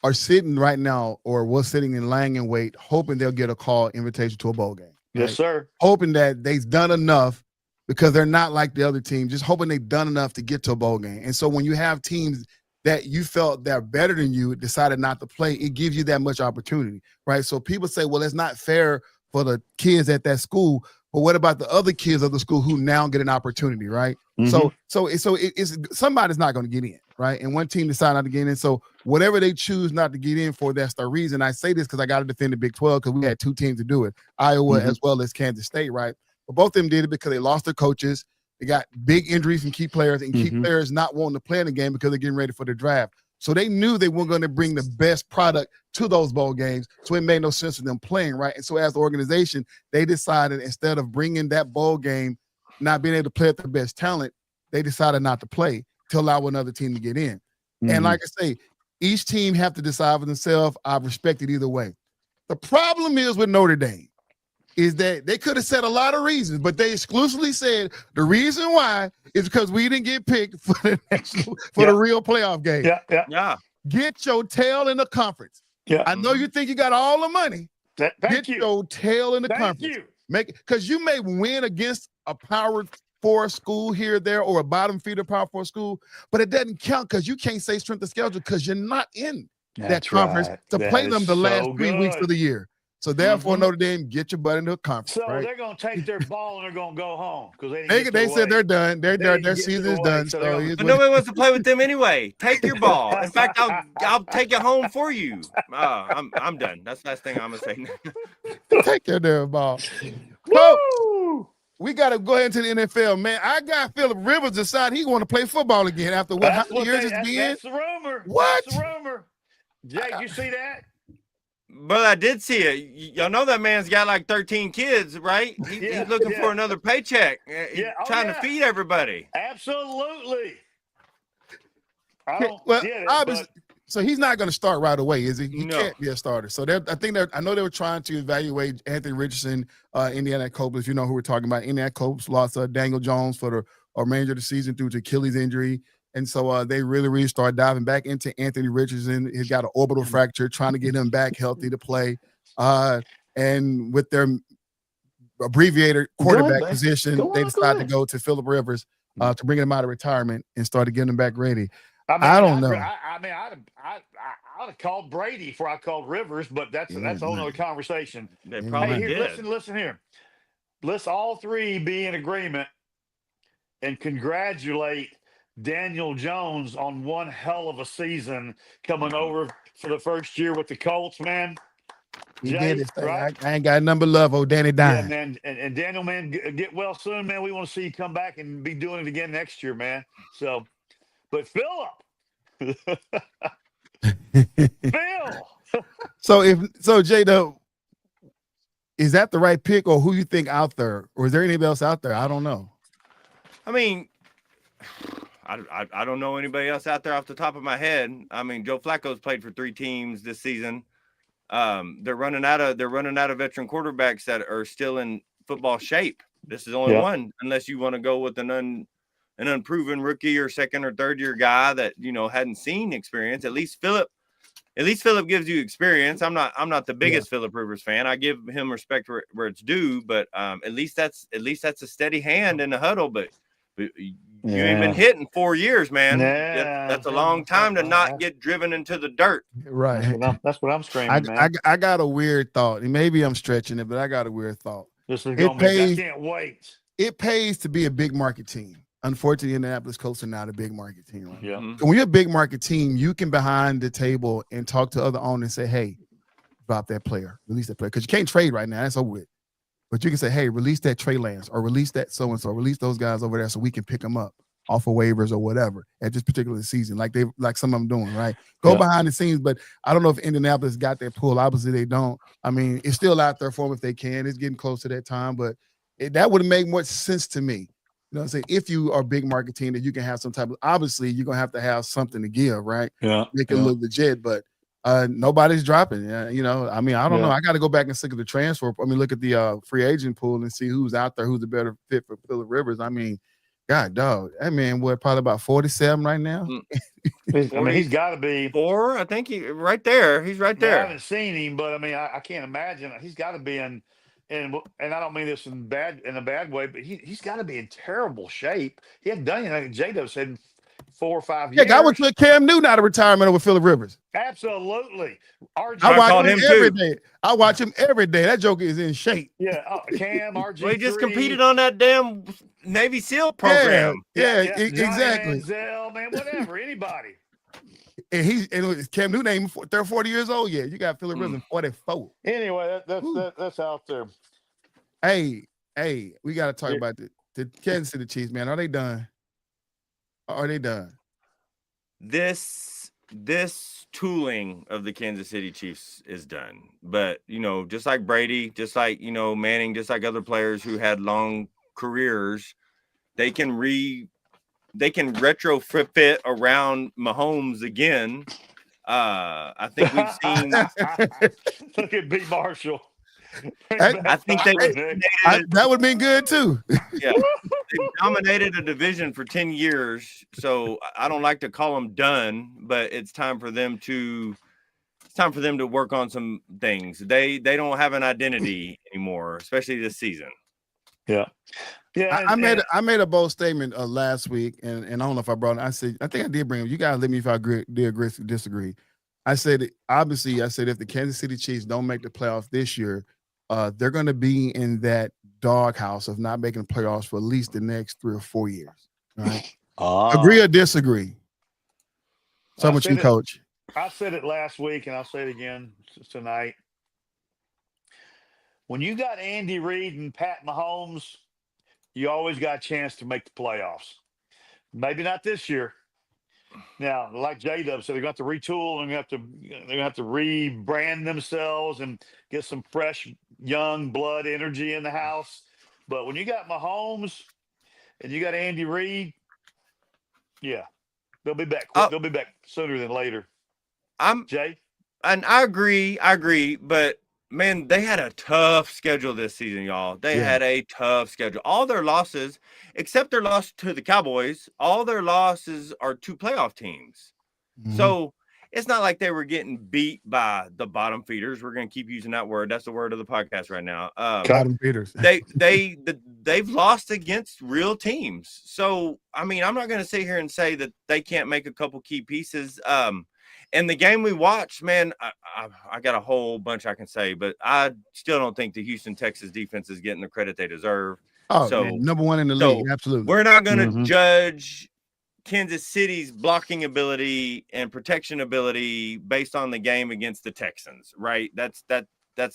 are sitting right now or was sitting and lying in wait, hoping they'll get a call invitation to a bowl game. Right? Yes, sir. Hoping that they've done enough because they're not like the other team, just hoping they've done enough to get to a bowl game. And so when you have teams that you felt they're better than you decided not to play, it gives you that much opportunity, right? So people say, well, it's not fair for the kids at that school, but what about the other kids of the school who now get an opportunity, right? So it's somebody's not going to get in, right? And one team decided not to get in. So whatever they choose not to get in for, that's the reason. I say this because I got to defend the Big 12 because we had 2 teams to do it, Iowa as well as Kansas State, right? But both of them did it because they lost their coaches. They got big injuries from key players and key players not wanting to play in the game because they're getting ready for the draft. So they knew they weren't going to bring the best product to those bowl games. So it made no sense for them playing, right? And so as the organization, they decided instead of bringing that bowl game, not being able to play at their best talent, they decided not to play to allow another team to get in. And like I say, each team have to decide for themselves. I respect it either way. The problem is with Notre Dame is that they could have said a lot of reasons, but they exclusively said the reason why is because we didn't get picked for the the real playoff game. Yeah. Get your tail in the conference. Yeah. I know you think you got all the money. Thank you. Your tail in the conference. Because you may win against a Power 4 school here, there, or a bottom feeder Power 4 school, but it doesn't count because you can't say strength of schedule because you're not in that conference to play them the last 3 weeks of the year. So therefore, Notre Dame, get your butt into a conference. So right? they're going to take their ball and they're going to go home because they said they're done. They're done. Their season is done. So nobody wants to play with them anyway. Take your ball. In fact, I'll take it home for you. I'm done. That's the last thing I'm gonna say. Take your damn ball. So, we got to go ahead into the NFL, man. I got Phillip Rivers decide he want to play football again after how many years it's been. That's the rumor. What? That's the rumor. Jake, you see that? But I did see it. Y'all know that man's got like 13 kids, right? He's looking for another paycheck. He's trying to feed everybody. Absolutely. So he's not going to start right away, is he? He can't be a starter. So I know they were trying to evaluate Anthony Richardson, Indianapolis. You know who we're talking about. Indianapolis lost Daniel Jones for the remainder of the season due to Achilles injury. And so they really started diving back into Anthony Richardson. He's got an orbital fracture, trying to get him back healthy to play. And with their abbreviated quarterback position, they decided to go to Phillip Rivers to bring him out of retirement and start to get him back ready. I don't know. I'd have called Brady before I called Rivers, but that's a whole other conversation. They probably did. Listen here. Let's all 3 be in agreement and congratulate Daniel Jones on one hell of a season coming over for the first year with the Colts, man. He did his thing. Right? I ain't got number love, old Danny Dine. Yeah, man. And Daniel, man, get well soon, man. We want to see you come back and be doing it again next year, man. So, but Phillip. Phil. So J-Dub, is that the right pick, or who you think out there, or is there anybody else out there? I don't know. I mean, I don't know anybody else out there off the top of my head. I mean, Joe Flacco's played for 3 teams this season. They're running out of veteran quarterbacks that are still in football shape. This is only one, unless you want to go with an unproven rookie or second or third year guy that hadn't seen experience. At least Philip gives you experience. I'm not the biggest Philip Rivers fan. I give him respect where it's due, but at least that's a steady hand in the huddle. But you ain't been hit in 4 years, man. That's a long time to not get driven into the dirt. Right. That's what I'm screaming, man. I got a weird thought. Maybe I'm stretching it, but I got a weird thought. This is going I can't wait. It pays to be a big market team. Unfortunately, Indianapolis Colts are not a big market team. Right? Yeah. So when you're a big market team, you can behind the table and talk to other owners and say, hey, drop that player, release that player. Because you can't trade right now. That's over with. But you can say, hey, release that Trey Lance or release that so-and-so, release those guys over there so we can pick them up off of waivers or whatever at this particular season, like some of them doing, right? Go behind the scenes, but I don't know if Indianapolis got that pull. Obviously, they don't. I mean, it's still out there for them if they can. It's getting close to that time, but that would make more sense to me. You know what I'm saying? If you are a big market team, that you can have some type of, obviously, you're going to have something to give, right? Yeah. Make it look legit, but nobody's dropping. I mean, I don't know. I got to go back and look at the transfer. I mean, look at the free agent pool and see who's out there, who's a better fit for Phillip Rivers. I mean, God, dog, that man, probably about 47 right now. I mean, he's got to be 4. I think he's right there. He's right there. I haven't seen him, but I mean, I can't imagine. He's got to be in, and I don't mean this in a bad way, but he's got to be in terrible shape. He hadn't done anything. J-Dub said in 4 or 5 years. Yeah, I would put Cam Newton out of retirement over Phillip Rivers. Absolutely. I watch him every day. I watch him every day. That joker is in shape. Yeah, Cam, RG3. Well, he just competed on that damn Navy SEAL program. Yeah, exactly. Manziel, man, whatever, anybody. And Cam Newton ain't 40 years old yet. You got Phillip Rivers 44. Anyway, that's out there. Hey, we got to talk about the Kansas City Chiefs, man. Are they done? Are they done? This tooling of the Kansas City Chiefs is done. But, just like Brady, just like, Manning, just like other players who had long careers, they can retrofit around Mahomes again. I think we've seen. Look at B. Marshall. I think that would be good too. Yeah, they dominated a division for 10 years, so I don't like to call them done, but it's time for them to work on some things. They don't have an identity anymore, especially this season. Yeah. I made a bold statement last week, and I don't know if I brought it. I think I did bring it. You guys let me if I agree or disagree. I said if the Kansas City Chiefs don't make the playoffs this year, they're going to be in that doghouse of not making the playoffs for at least the next 3 or 4 years. Right? Agree or disagree? So much you, Coach. I said it last week, and I'll say it again tonight. When you got Andy Reid and Pat Mahomes, you always got a chance to make the playoffs. Maybe not this year. Now, like J-Dub said, they're going to have to retool and they're going to have to rebrand themselves and get some fresh, young blood energy in the house. But when you got Mahomes and you got Andy Reid, yeah, they'll be back. They'll be back sooner than later. Jay? And I agree, but man, they had a tough schedule this season, y'all. They had a tough schedule. All their losses, except their loss to the Cowboys, all their losses are to playoff teams. Mm-hmm. So it's not like they were getting beat by the bottom feeders. We're going to keep using that word. That's the word of the podcast right now. Bottom feeders. They've lost against real teams. So, I mean, I'm not going to sit here and say that they can't make a couple key pieces. And the game we watched, man, I got a whole bunch I can say, but I still don't think the Houston Texas defense is getting the credit they deserve. Oh, so, man, number one in the league, absolutely. We're not going to judge Kansas City's blocking ability and protection ability based on the game against the Texans, right? That's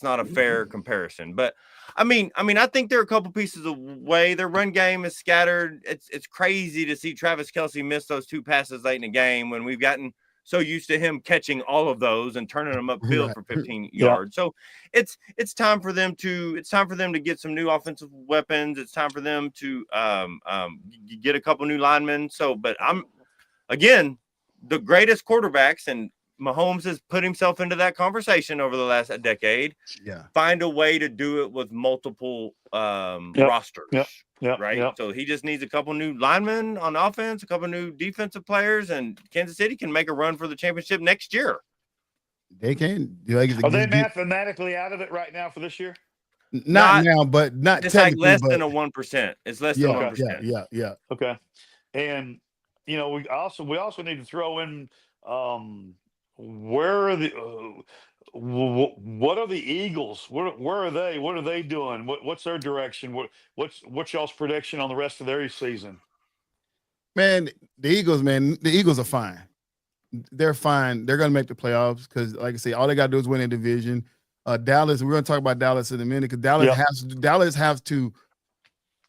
not a fair comparison. But I mean, I think they're a couple pieces away. Their run game is scattered. It's crazy to see Travis Kelce miss those 2 passes late in the game when we've gotten so used to him catching all of those and turning them upfield for 15 Yeah. yards. So it's time for them to get some new offensive weapons. It's time for them to get a couple new linemen. So, but again, the greatest quarterbacks, and Mahomes has put himself into that conversation over the last decade. Yeah. Find a way to do it with multiple rosters. Yep. Right. Yep. So he just needs a couple new linemen on offense, a couple new defensive players, and Kansas City can make a run for the championship next year. They can. Are they mathematically out of it right now for this year? Not now, but not it's like less but, than a 1%. It's less than 1%. Yeah. Okay. And we also need to throw in where are the what are the Eagles? Where are they? What are they doing? What's their direction? What's y'all's prediction on the rest of their season? Man, the Eagles are fine. They're fine. They're going to make the playoffs because, like I say, all they got to do is win a division. Dallas, we're going to talk about Dallas in a minute because Dallas has to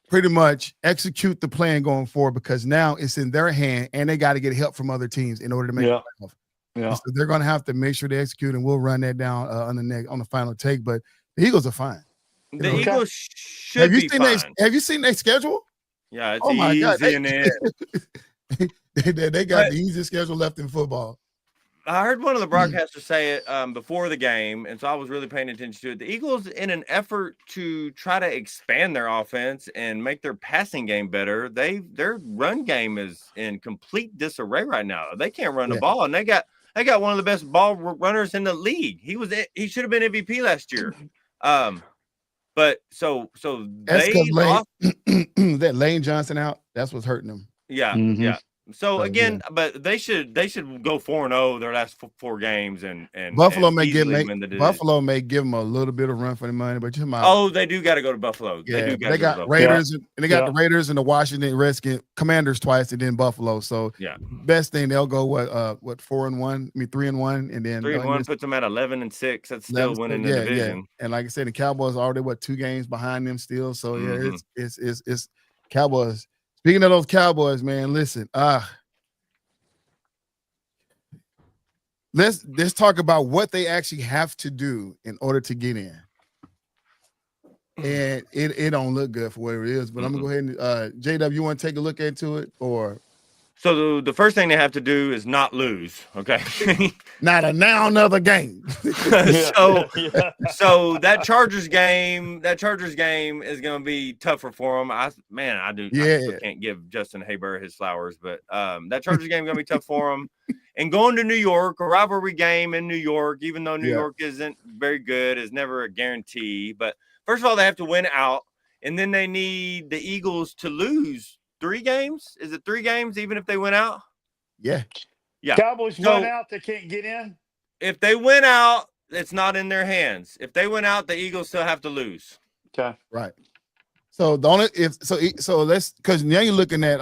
pretty much execute the plan going forward because now it's in their hand and they got to get help from other teams in order to make the playoffs. Yeah. So they're going to have to make sure they execute, and we'll run that down on the final take. But the Eagles are fine. The Eagles should be fine. Have you seen their schedule? Yeah, it's easy in it. They got the easiest schedule left in football. I heard one of the broadcasters say it before the game, and so I was really paying attention to it. The Eagles, in an effort to try to expand their offense and make their passing game better, their run game is in complete disarray right now. They can't run the ball, and they got one of the best ball runners in the league. He should have been MVP last year. But so that's they lost that Lane Johnson out. That's what's hurting them. Yeah, yeah. So again, but they should go 4-0 their last four games, and Buffalo and may give them a little bit of run for the money, but they do got to go to Buffalo. Yeah, they got Raiders and they got the Raiders and the Washington Redskins Commanders twice, and then Buffalo. So best thing they'll go 4-1, 3-1, and then 3-1 puts them at 11-6. That's still winning the division. Yeah. And like I said, the Cowboys are already 2 games behind them still. So it's Cowboys. Speaking of those Cowboys, man, listen, let's talk about what they actually have to do in order to get in. And it don't look good for what it is, but I'm gonna go ahead and JW, you want to take a look into it, or so the first thing they have to do is not lose. Okay, not another game. So that Chargers game is going to be tougher for them. I still can't give Justin Haber his flowers, but that Chargers game is going to be tough for them. And going to New York, a rivalry game in New York, even though New York isn't very good, is never a guarantee. But first of all, they have to win out, and then they need the Eagles to lose 3 games. Is it 3 games even if they win out? Yeah. Cowboys win out, they can't get in. If they win out, it's not in their hands. If they win out, the Eagles still have to lose. Okay. Right. So let's, because now you're looking at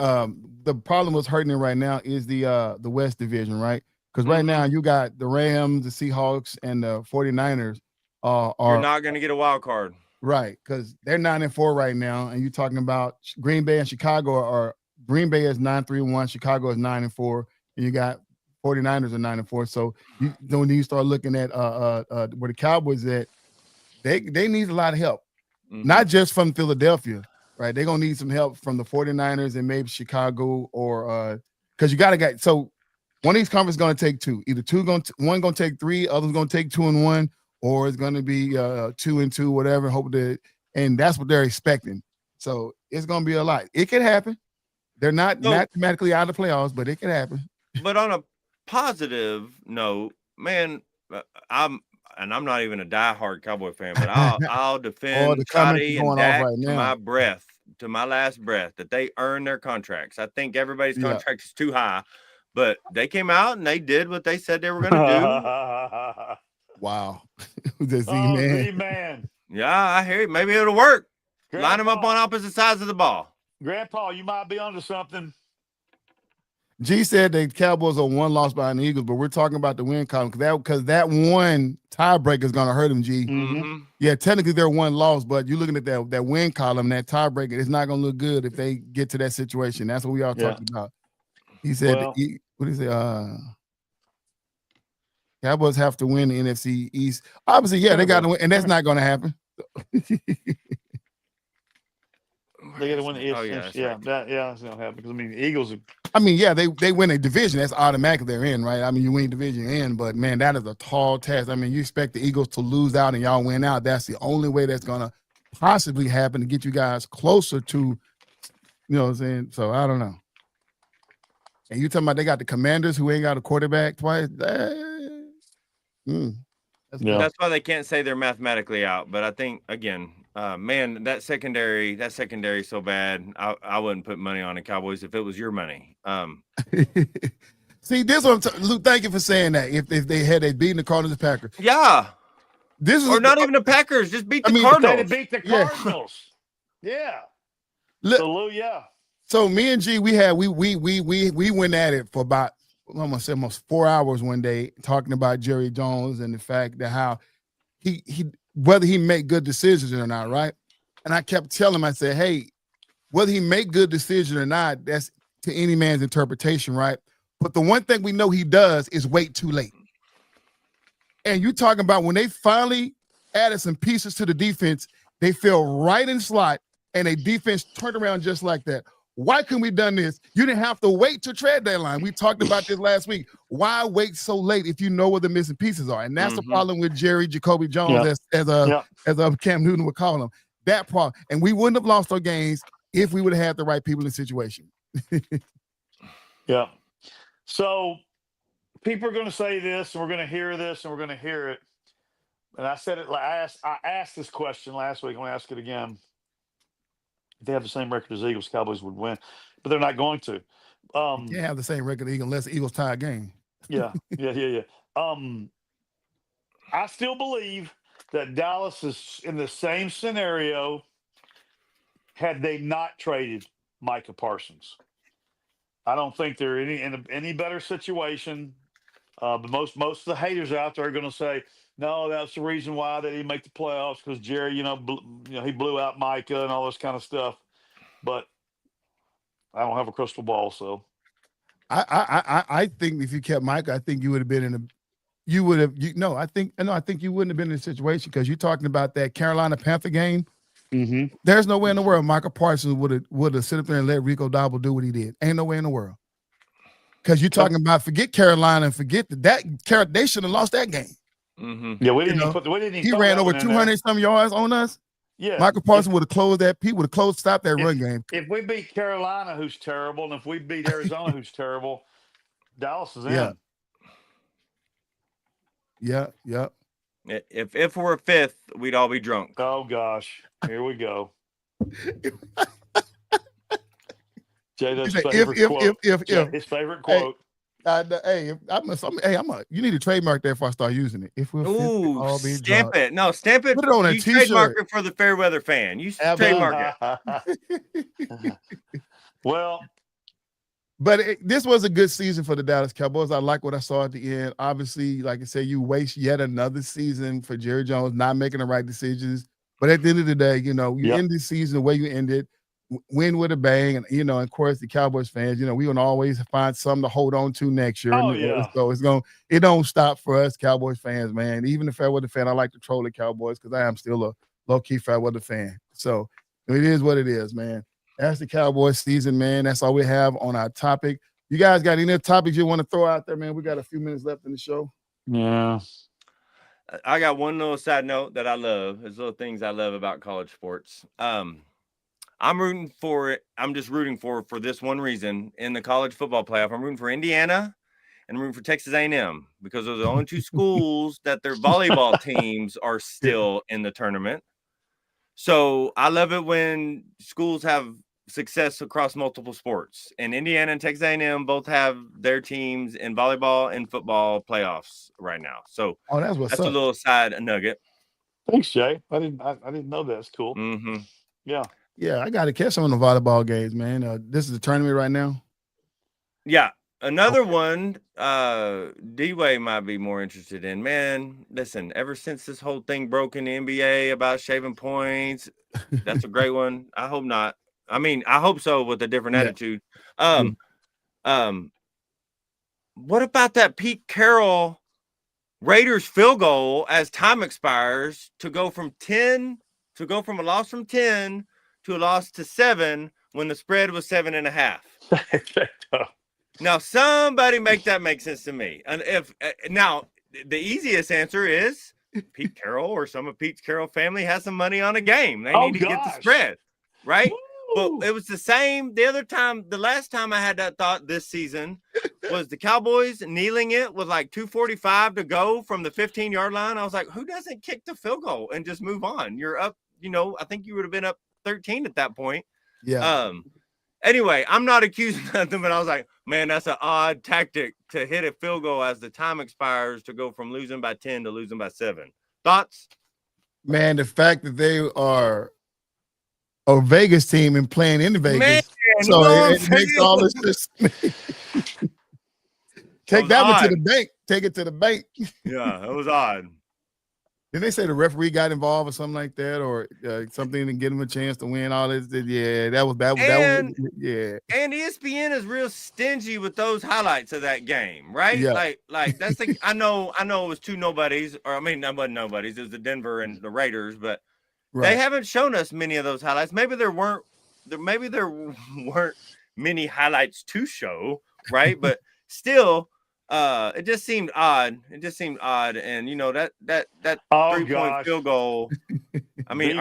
the problem that's hurting it right now is the West Division, right? Because right now you got the Rams, the Seahawks, and the 49ers are not going to get a wild card. Right, because they're 9-4 right now, and you're talking about Green Bay and Chicago are Green Bay is 9-3-1, Chicago is 9-4, and you got 49ers are 9-4. So when you start looking at where the Cowboys at, they need a lot of help, not just from Philadelphia, right? They're gonna need some help from the 49ers and maybe Chicago, or because you gotta get so one of these conferences gonna take 2, either one gonna take 3, others gonna take 2 and 1. Or it's going to be 2 and 2, whatever. And that's what they're expecting. So it's going to be a lot. It could happen. They're not mathematically out of the playoffs, but it could happen. But on a positive note, man, I'm not even a diehard Cowboy fan, but I'll defend Scotty and Dak to my last breath, that they earn their contracts. I think everybody's contract is too high, but they came out and they did what they said they were going to do. Wow. The Z-Man. Yeah, I hear you. Maybe it'll work. Grandpa, line them up on opposite sides of the ball. Grandpa, you might be onto something. G said the Cowboys are 1 loss behind the Eagles, but we're talking about the win column because that one tiebreaker is going to hurt them, G. Mm-hmm. Yeah, technically they're 1 loss, but you're looking at that win column, that tiebreaker, it's not going to look good if they get to that situation. That's what we all talking about. He said, what did he say? Cowboys have to win the NFC East. Obviously, yeah, they got to win, and that's not going to happen. They got to win the Oh, East. yeah, that's Yeah, right. that's going to happen because the Eagles. Yeah, they win a division. That's automatic. They're in, right? You win division in, but man, that is a tall task. You expect the Eagles to lose out and y'all win out. That's the only way that's going to possibly happen to get you guys closer to, you know what I'm saying? So I don't know. And you talking about they got the Commanders who ain't got a quarterback twice? That's why they can't say they're mathematically out. But I think again, man, that secondary is so bad. I wouldn't put money on the Cowboys if it was your money. See, this one, Luke. Thank you for saying that. If they beaten the Cardinals and Packers, yeah, this is not even the Packers, just beat the They Cardinals. beat the Cardinals. Yeah. Yeah. So me and G, we went at it for about almost 4 hours one day talking about Jerry Jones and the fact that how he whether he make good decisions or not, right? And I kept telling him, I said, hey, whether he make good decisions or not, that's to any man's interpretation, right? But the one thing we know he does is wait too late. And you talking about when they finally added some pieces to the defense, they fell right in slot and a defense turned around just like that. Why couldn't we done this? You didn't have to wait to trade deadline. We talked about this last week. Why wait so late if you know where the missing pieces are? And that's the problem with Jacoby Jones, as Cam Newton would call him. That problem. And we wouldn't have lost our games if we would have had the right people in the situation. Yeah. So people are going to say this, and we're going to hear this, and we're going to hear it. And I said it. I asked this question last week. I'm going to ask it again. If they have the same record as Eagles, Cowboys would win, but they're not going to. You can't have the same record as Eagles unless the Eagles tie a game. Yeah. I still believe that Dallas is in the same scenario had they not traded Micah Parsons. I don't think they're in any better situation. But most of the haters out there are going to say, no, that's the reason why they didn't make the playoffs because Jerry, he blew out Micah and all this kind of stuff. But I don't have a crystal ball, so I think if you kept Micah, I think you would have been in a. You would have. I think you wouldn't have been in a situation because you're talking about that Carolina Panther game. Mm-hmm. There's no way in the world Micah Parsons would have sit up there and let Rico Dabo do what he did. Ain't no way in the world. Because you're talking about forget Carolina and forget that they should have lost that game. Mm-hmm. Yeah, we didn't. He ran over 200 some yards on us. Yeah, Michael Parsons would have closed that. He would have stopped that run game. If we beat Carolina, who's terrible, and if we beat Arizona, who's terrible, Dallas is in. Yeah. If we're fifth, we'd all be drunk. Oh gosh, here we go. Jada's favorite quote. His favorite quote. You need to trademark that before I start using it. If we're fifth, we'll all be stamp drunk. it. No, stamp it. Put it on a t-shirt. Trademark it for the FairWeather fan. You trademark it. Well, but this was a good season for the Dallas Cowboys. I like what I saw at the end. Obviously, like I said, you waste yet another season for Jerry Jones not making the right decisions. But at the end of the day, you end this season the way you ended, win with a bang, and of course the Cowboys fans, we gonna always find something to hold on to next year. So it don't stop for us Cowboys fans, man. Even the FairWeather fan, I like to troll the Cowboys because I am still a low-key FairWeather fan. So it is what it is, man. That's the Cowboys season, man. That's all we have on our topic. You guys got any other topics you want to throw out there, man? We got a few minutes left in the show. Yeah. I got one little side note that I love. There's little things I love about college sports. I'm rooting for it. I'm just rooting for this one reason in the college football playoff. I'm rooting for Indiana and I'm rooting for Texas A&M because those are the only two schools that their volleyball teams are still in the tournament. So I love it when schools have success across multiple sports. And Indiana and Texas A&M both have their teams in volleyball and football playoffs right now. So that's a little side nugget. Thanks, Jay. I didn't know that. That's cool. Mm-hmm. Yeah. Yeah, I got to catch some of the volleyball games, man. This is the tournament right now. Yeah. Another one, D-Way might be more interested in. Man, listen, ever since this whole thing broke in the NBA about shaving points, that's a great one. I hope not. I mean, I hope so with a different attitude. What about that Pete Carroll Raiders field goal as time expires to go from a loss from 10 to a loss to 7 when the spread was 7.5. Now, somebody make that make sense to me. And now the easiest answer is Pete Carroll or some of Pete Carroll's family has some money on a game. They need to get the spread, right? Woo! But it was the same the last time I had that thought this season was the Cowboys kneeling it with like 2:45 to go from the 15-yard line. I was like, who doesn't kick the field goal and just move on? You're up, I think you would have been up 13 at that point. Yeah. Anyway, I'm not accusing nothing, but I was like, man, that's an odd tactic to hit a field goal as the time expires to go from losing by 10 to losing by 7. Thoughts? Man, the fact that they are a Vegas team and playing in Vegas, man, so it makes all this just take that one to the bank. Take it to the bank. Yeah, it was odd. Did they say the referee got involved or something like that, or something to get him a chance to win all this? Yeah, that was yeah. And ESPN is real stingy with those highlights of that game, right? Yeah. Like that's the I know it was two nobodies, or I mean, that wasn't nobodies. It was the Denver and the Raiders, but they haven't shown us many of those highlights. Maybe there weren't many highlights to show, right? But still. It just seemed odd. And that 3-point field goal. I mean,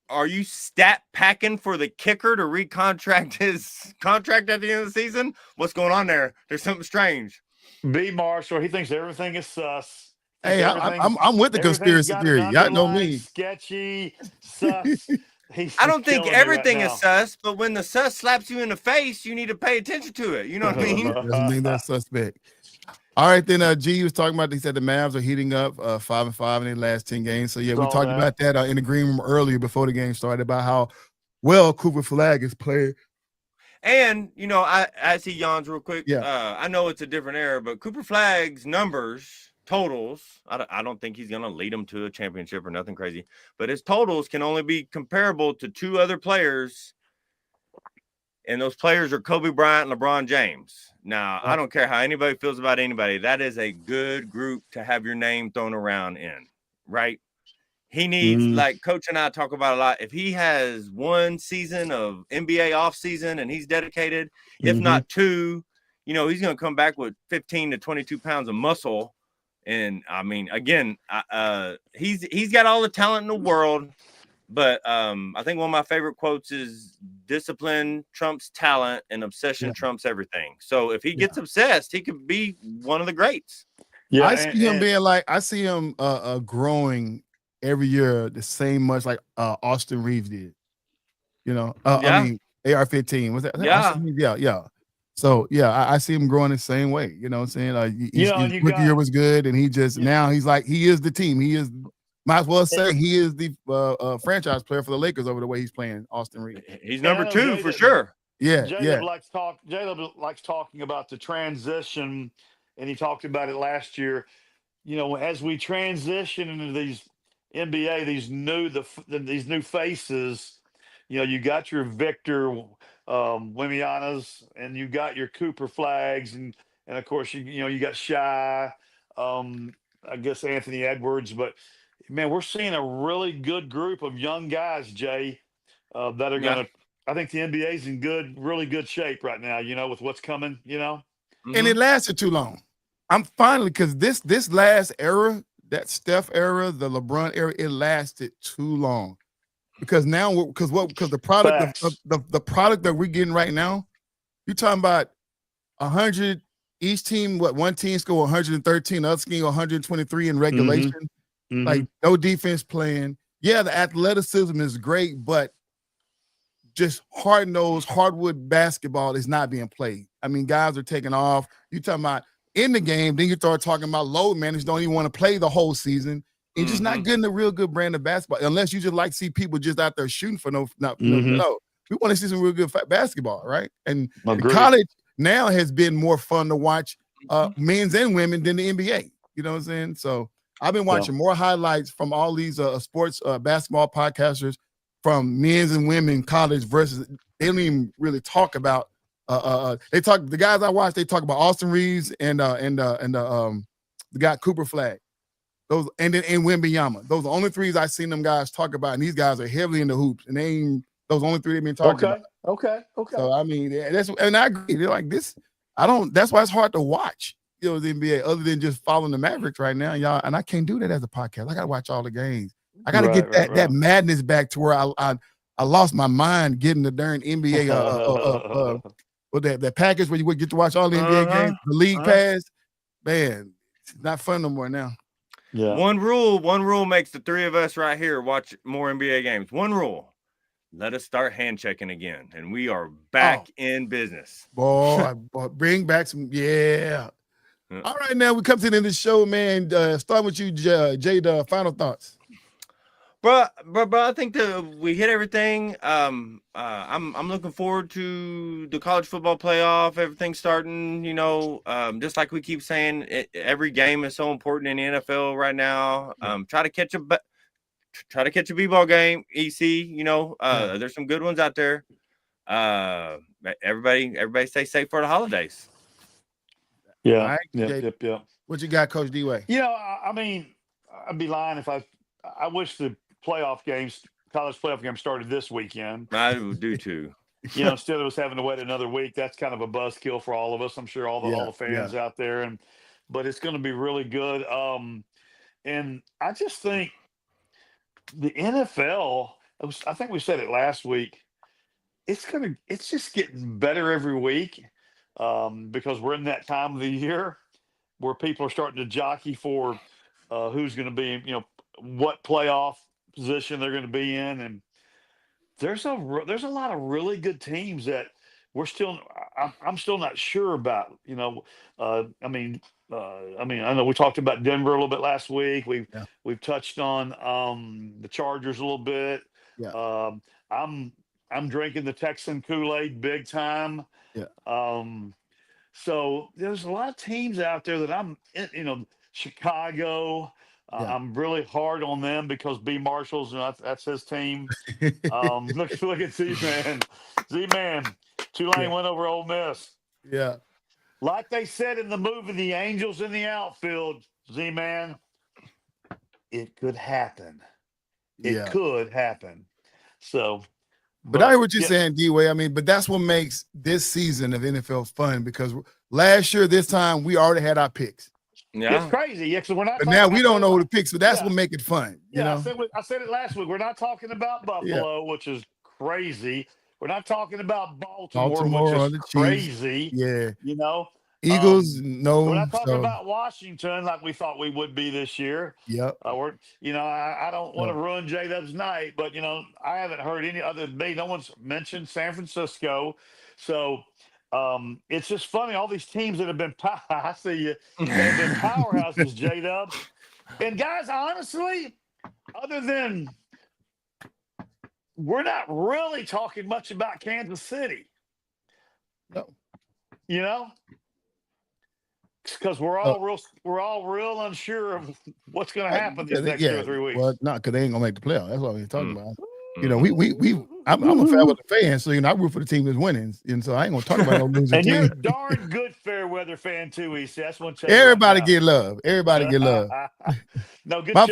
are you stat packing for the kicker to recontract his contract at the end of the season? What's going on there? There's something strange. B. Marshall, he thinks everything is sus. Hey, I'm with the conspiracy theory. Y'all know me. Sketchy, sus. I don't think everything is sus, but when the sus slaps you in the face, you need to pay attention to it. You know what I mean? Doesn't mean that's suspect. All right, then G was talking about. They said the Mavs are heating up 5-5 in their last 10 games. So yeah, we talked about that in the green room earlier before the game started about how well Cooper Flag is playing. And I see yawns real quick. Yeah, I know it's a different era, but Cooper Flag's numbers. Totals, I don't think he's going to lead them to a championship or nothing crazy, but his totals can only be comparable to 2 other players, and those players are Kobe Bryant and LeBron James. Now, I don't care how anybody feels about anybody. That is a good group to have your name thrown around in, right? He needs, like Coach and I talk about a lot, if he has 1 season of NBA offseason and he's dedicated, if not 2, he's going to come back with 15 to 22 pounds of muscle. And I mean, again, he's got all the talent in the world, but I think one of my favorite quotes is discipline trumps talent and obsession trumps everything. So if he gets obsessed, he could be one of the greats. Yeah, I see him growing every year the same much like Austin Reeves did. I mean AR-15 was that? Yeah. So I see him growing the same way. You know what I'm saying? His rookie year was good, and he just now he is the team. He is, might as well say he is the franchise player for the Lakers over the way he's playing Austin Reeves. He's number 2 for sure. Yeah, Jaleb likes talking about the transition, and he talked about it last year. As we transition into these NBA, these new faces, you got your Victor Wembanyama's, and you got your Cooper Flags, and of course you got Shy, I guess Anthony Edwards, but man, we're seeing a really good group of young guys, Jay, that are gonna. I think the NBA is in really good shape right now. With what's coming. And it lasted too long. I'm finally because this last era, that Steph era, the LeBron era, it lasted too long. Because now, because the product the product that we're getting right now, you're talking about 100 each team. One team score 113, the other team 123 in regulation. Like no defense playing. Yeah, the athleticism is great, but just hard-nosed hardwood basketball is not being played. I mean, guys are taking off. You're talking about in the game, then you start talking about load managers don't even want to play the whole season. You're just not getting a real good brand of basketball unless you just like see people just out there shooting for no. We want to see some real good basketball, right? And college now has been more fun to watch, men's and women, than the NBA. You know what I'm saying? So I've been watching more highlights from all these sports basketball podcasters from men's and women college versus they don't even really talk about. The guys I watch, they talk about Austin Reeves and got Cooper Flag. Those and Wembanyama. Those are the only threes I've seen them guys talk about, and these guys are heavily in the hoops, and they ain't those only three they've been talking about. Okay. So I mean, and I agree. They're like this. That's why it's hard to watch, the NBA, other than just following the Mavericks right now, y'all. And I can't do that as a podcast. I gotta watch all the games. I gotta get that madness back to where I lost my mind getting the darn NBA with that package where you would get to watch all the NBA games, the league pass. Man, it's not fun no more now. Yeah. One rule makes the three of us right here watch more NBA games. One rule. Let us start hand checking again. And we are back in business. Boy, bring back some, yeah. All right, now we come to the end of the show, man. Start with you, Jade. Final thoughts. Bro, I think we hit everything. I'm looking forward to the college football playoff. Everything starting, just like we keep saying, every game is so important in the NFL right now. Try to catch a b-ball game, EC. There's some good ones out there. Everybody stay safe for the holidays. Yeah. Right, Yep. What you got, Coach D-Way? I mean, I'd be lying if I wish the college playoff games started this weekend. I do too. Instead of us having to wait another week, that's kind of a buzzkill for all of us. I'm sure all the fans out there, but it's going to be really good. And I just think the NFL, I think we said it last week, it's just getting better every week, because we're in that time of the year where people are starting to jockey for who's going to be, what playoff position they're going to be in, and there's a lot of really good teams that I'm still not sure about. I know we talked about Denver a little bit last week. We've touched on the Chargers a little bit. Yeah. I'm drinking the Texan Kool-Aid big time. Yeah. So there's a lot of teams out there that I'm, Chicago. I'm really hard on them because B. Marshall's, that's his team. Look at Z-Man. Z-Man. Tulane went over Ole Miss. Yeah. Like they said in the movie The Angels in the Outfield, Z-Man, it could happen. It could happen. So. But I hear what you're saying, D-Way. I mean, but that's what makes this season of NFL fun, because last year, this time, we already had our picks. Yeah. It's crazy. Yeah, so we're not. But now we don't know who to pick, so that's what makes it fun. I said it last week. We're not talking about Buffalo, which is crazy. We're not talking about Baltimore, which is crazy. Yeah. Eagles, no. We're not talking about Washington like we thought we would be this year. Yep. I don't want to ruin J-Dub's night, but I haven't heard any other than me. No one's mentioned San Francisco, so. It's just funny, all these teams that have been I see you that have been powerhouses, J-Dub. And guys, honestly, other than we're not really talking much about Kansas City. No. Because we're all real unsure of what's going to happen these next 2 or 3 weeks. Well, not because they ain't gonna make the playoff. That's what we're talking about. I'm a FairWeather fan, so I root for the team that's winning, and so I ain't gonna talk about no losing and team. You're a darn good FairWeather fan too, EC. That's one. Everybody get love. Everybody get love. No, good. My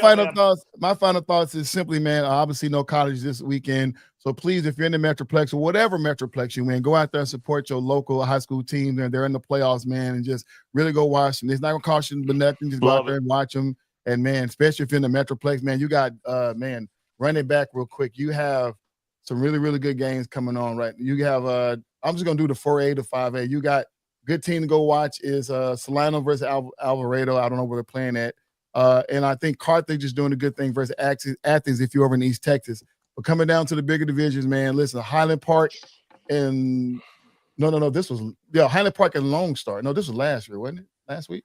final thoughts is simply, man. Obviously, no college this weekend, so please, if you're in the Metroplex or whatever Metroplex you in, go out there and support your local high school team. They're in the playoffs, man, and just really go watch them. It's not gonna cost you but nothing. Just go out there and watch them. And man, especially if you're in the Metroplex, man, you got run it back real quick. You have some really, really good games coming on, right? You have I'm just gonna do the 4A to 5A. You got good team to go watch is Solano versus Alvarado. I don't know where they're playing at. And I think Carthage is doing a good thing versus Athens if you're over in East Texas. But coming down to the bigger divisions, man, listen, Highland Park and this was Highland Park and Lone Star. No, this was last year, wasn't it? Last week?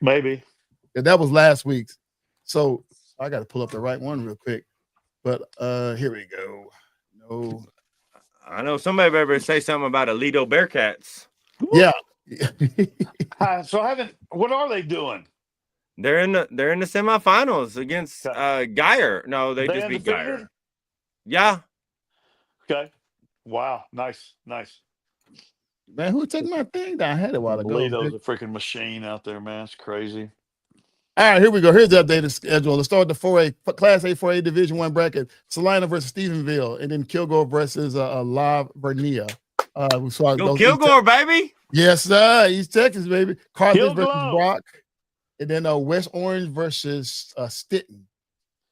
Maybe. Yeah, that was last week's. So I got to pull up the right one real quick. But here we go. No. I know somebody better say something about Aledo Bearcats. Yeah. What are they doing? They're in the semifinals against Geyer. No, they just beat Geyer. Yeah. Okay. Wow. Nice. Man, who took my thing down? I had it a while ago. Bolito's a freaking machine out there, man. It's crazy. All right, here we go. Here's the updated schedule. Let's start with the 4A, Class A 4A Division I bracket. Salina versus Stephenville, and then Kilgore versus La Vernia. We saw Go Kilgore, baby. Yes, sir. East Texas, baby. Carthage versus Kilgore. Brock. And then West Orange versus Stitton.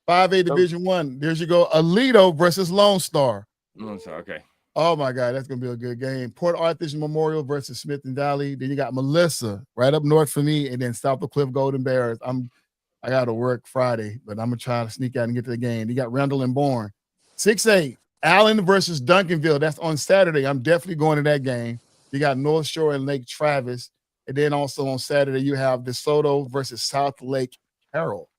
5A Division I. There's you go. Alito versus Lone Star. Lone Star, okay. Oh, my God. That's going to be a good game. Port Arthur's Memorial versus Smith and Valley. Then you got Melissa right up north for me. And then South of Cliff Golden Bears. I got to work Friday, but I'm going to try to sneak out and get to the game. You got Randall and Bourne. 6A, Allen versus Duncanville. That's on Saturday. I'm definitely going to that game. You got North Shore and Lake Travis. And then also on Saturday, you have DeSoto versus South Lake Carroll.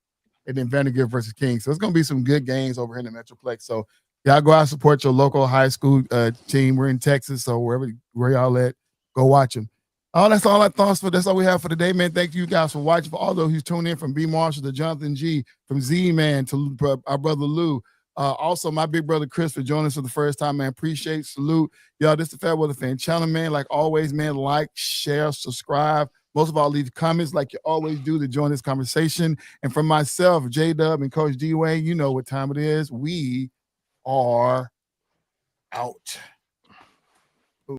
And then Vanderbilt versus King. So it's going to be some good games over here in the Metroplex. So y'all go out and support your local high school team. We're in Texas, so where y'all at, go watch them. Oh, that's all I thought for. That's all we have for today, man. Thank you guys for watching. For all those who tune in, from B Marshall to Jonathan G, from Z-Man to our brother Lou. Also, my big brother Chris for joining us for the first time, man. Appreciate, salute. Y'all, this is the FairWeather Fan Channel, man. Like always, man, like, share, subscribe. Most of all, leave comments like you always do to join this conversation. And from myself, J-Dub, and Coach D-Wayne, you know what time it is. We are out.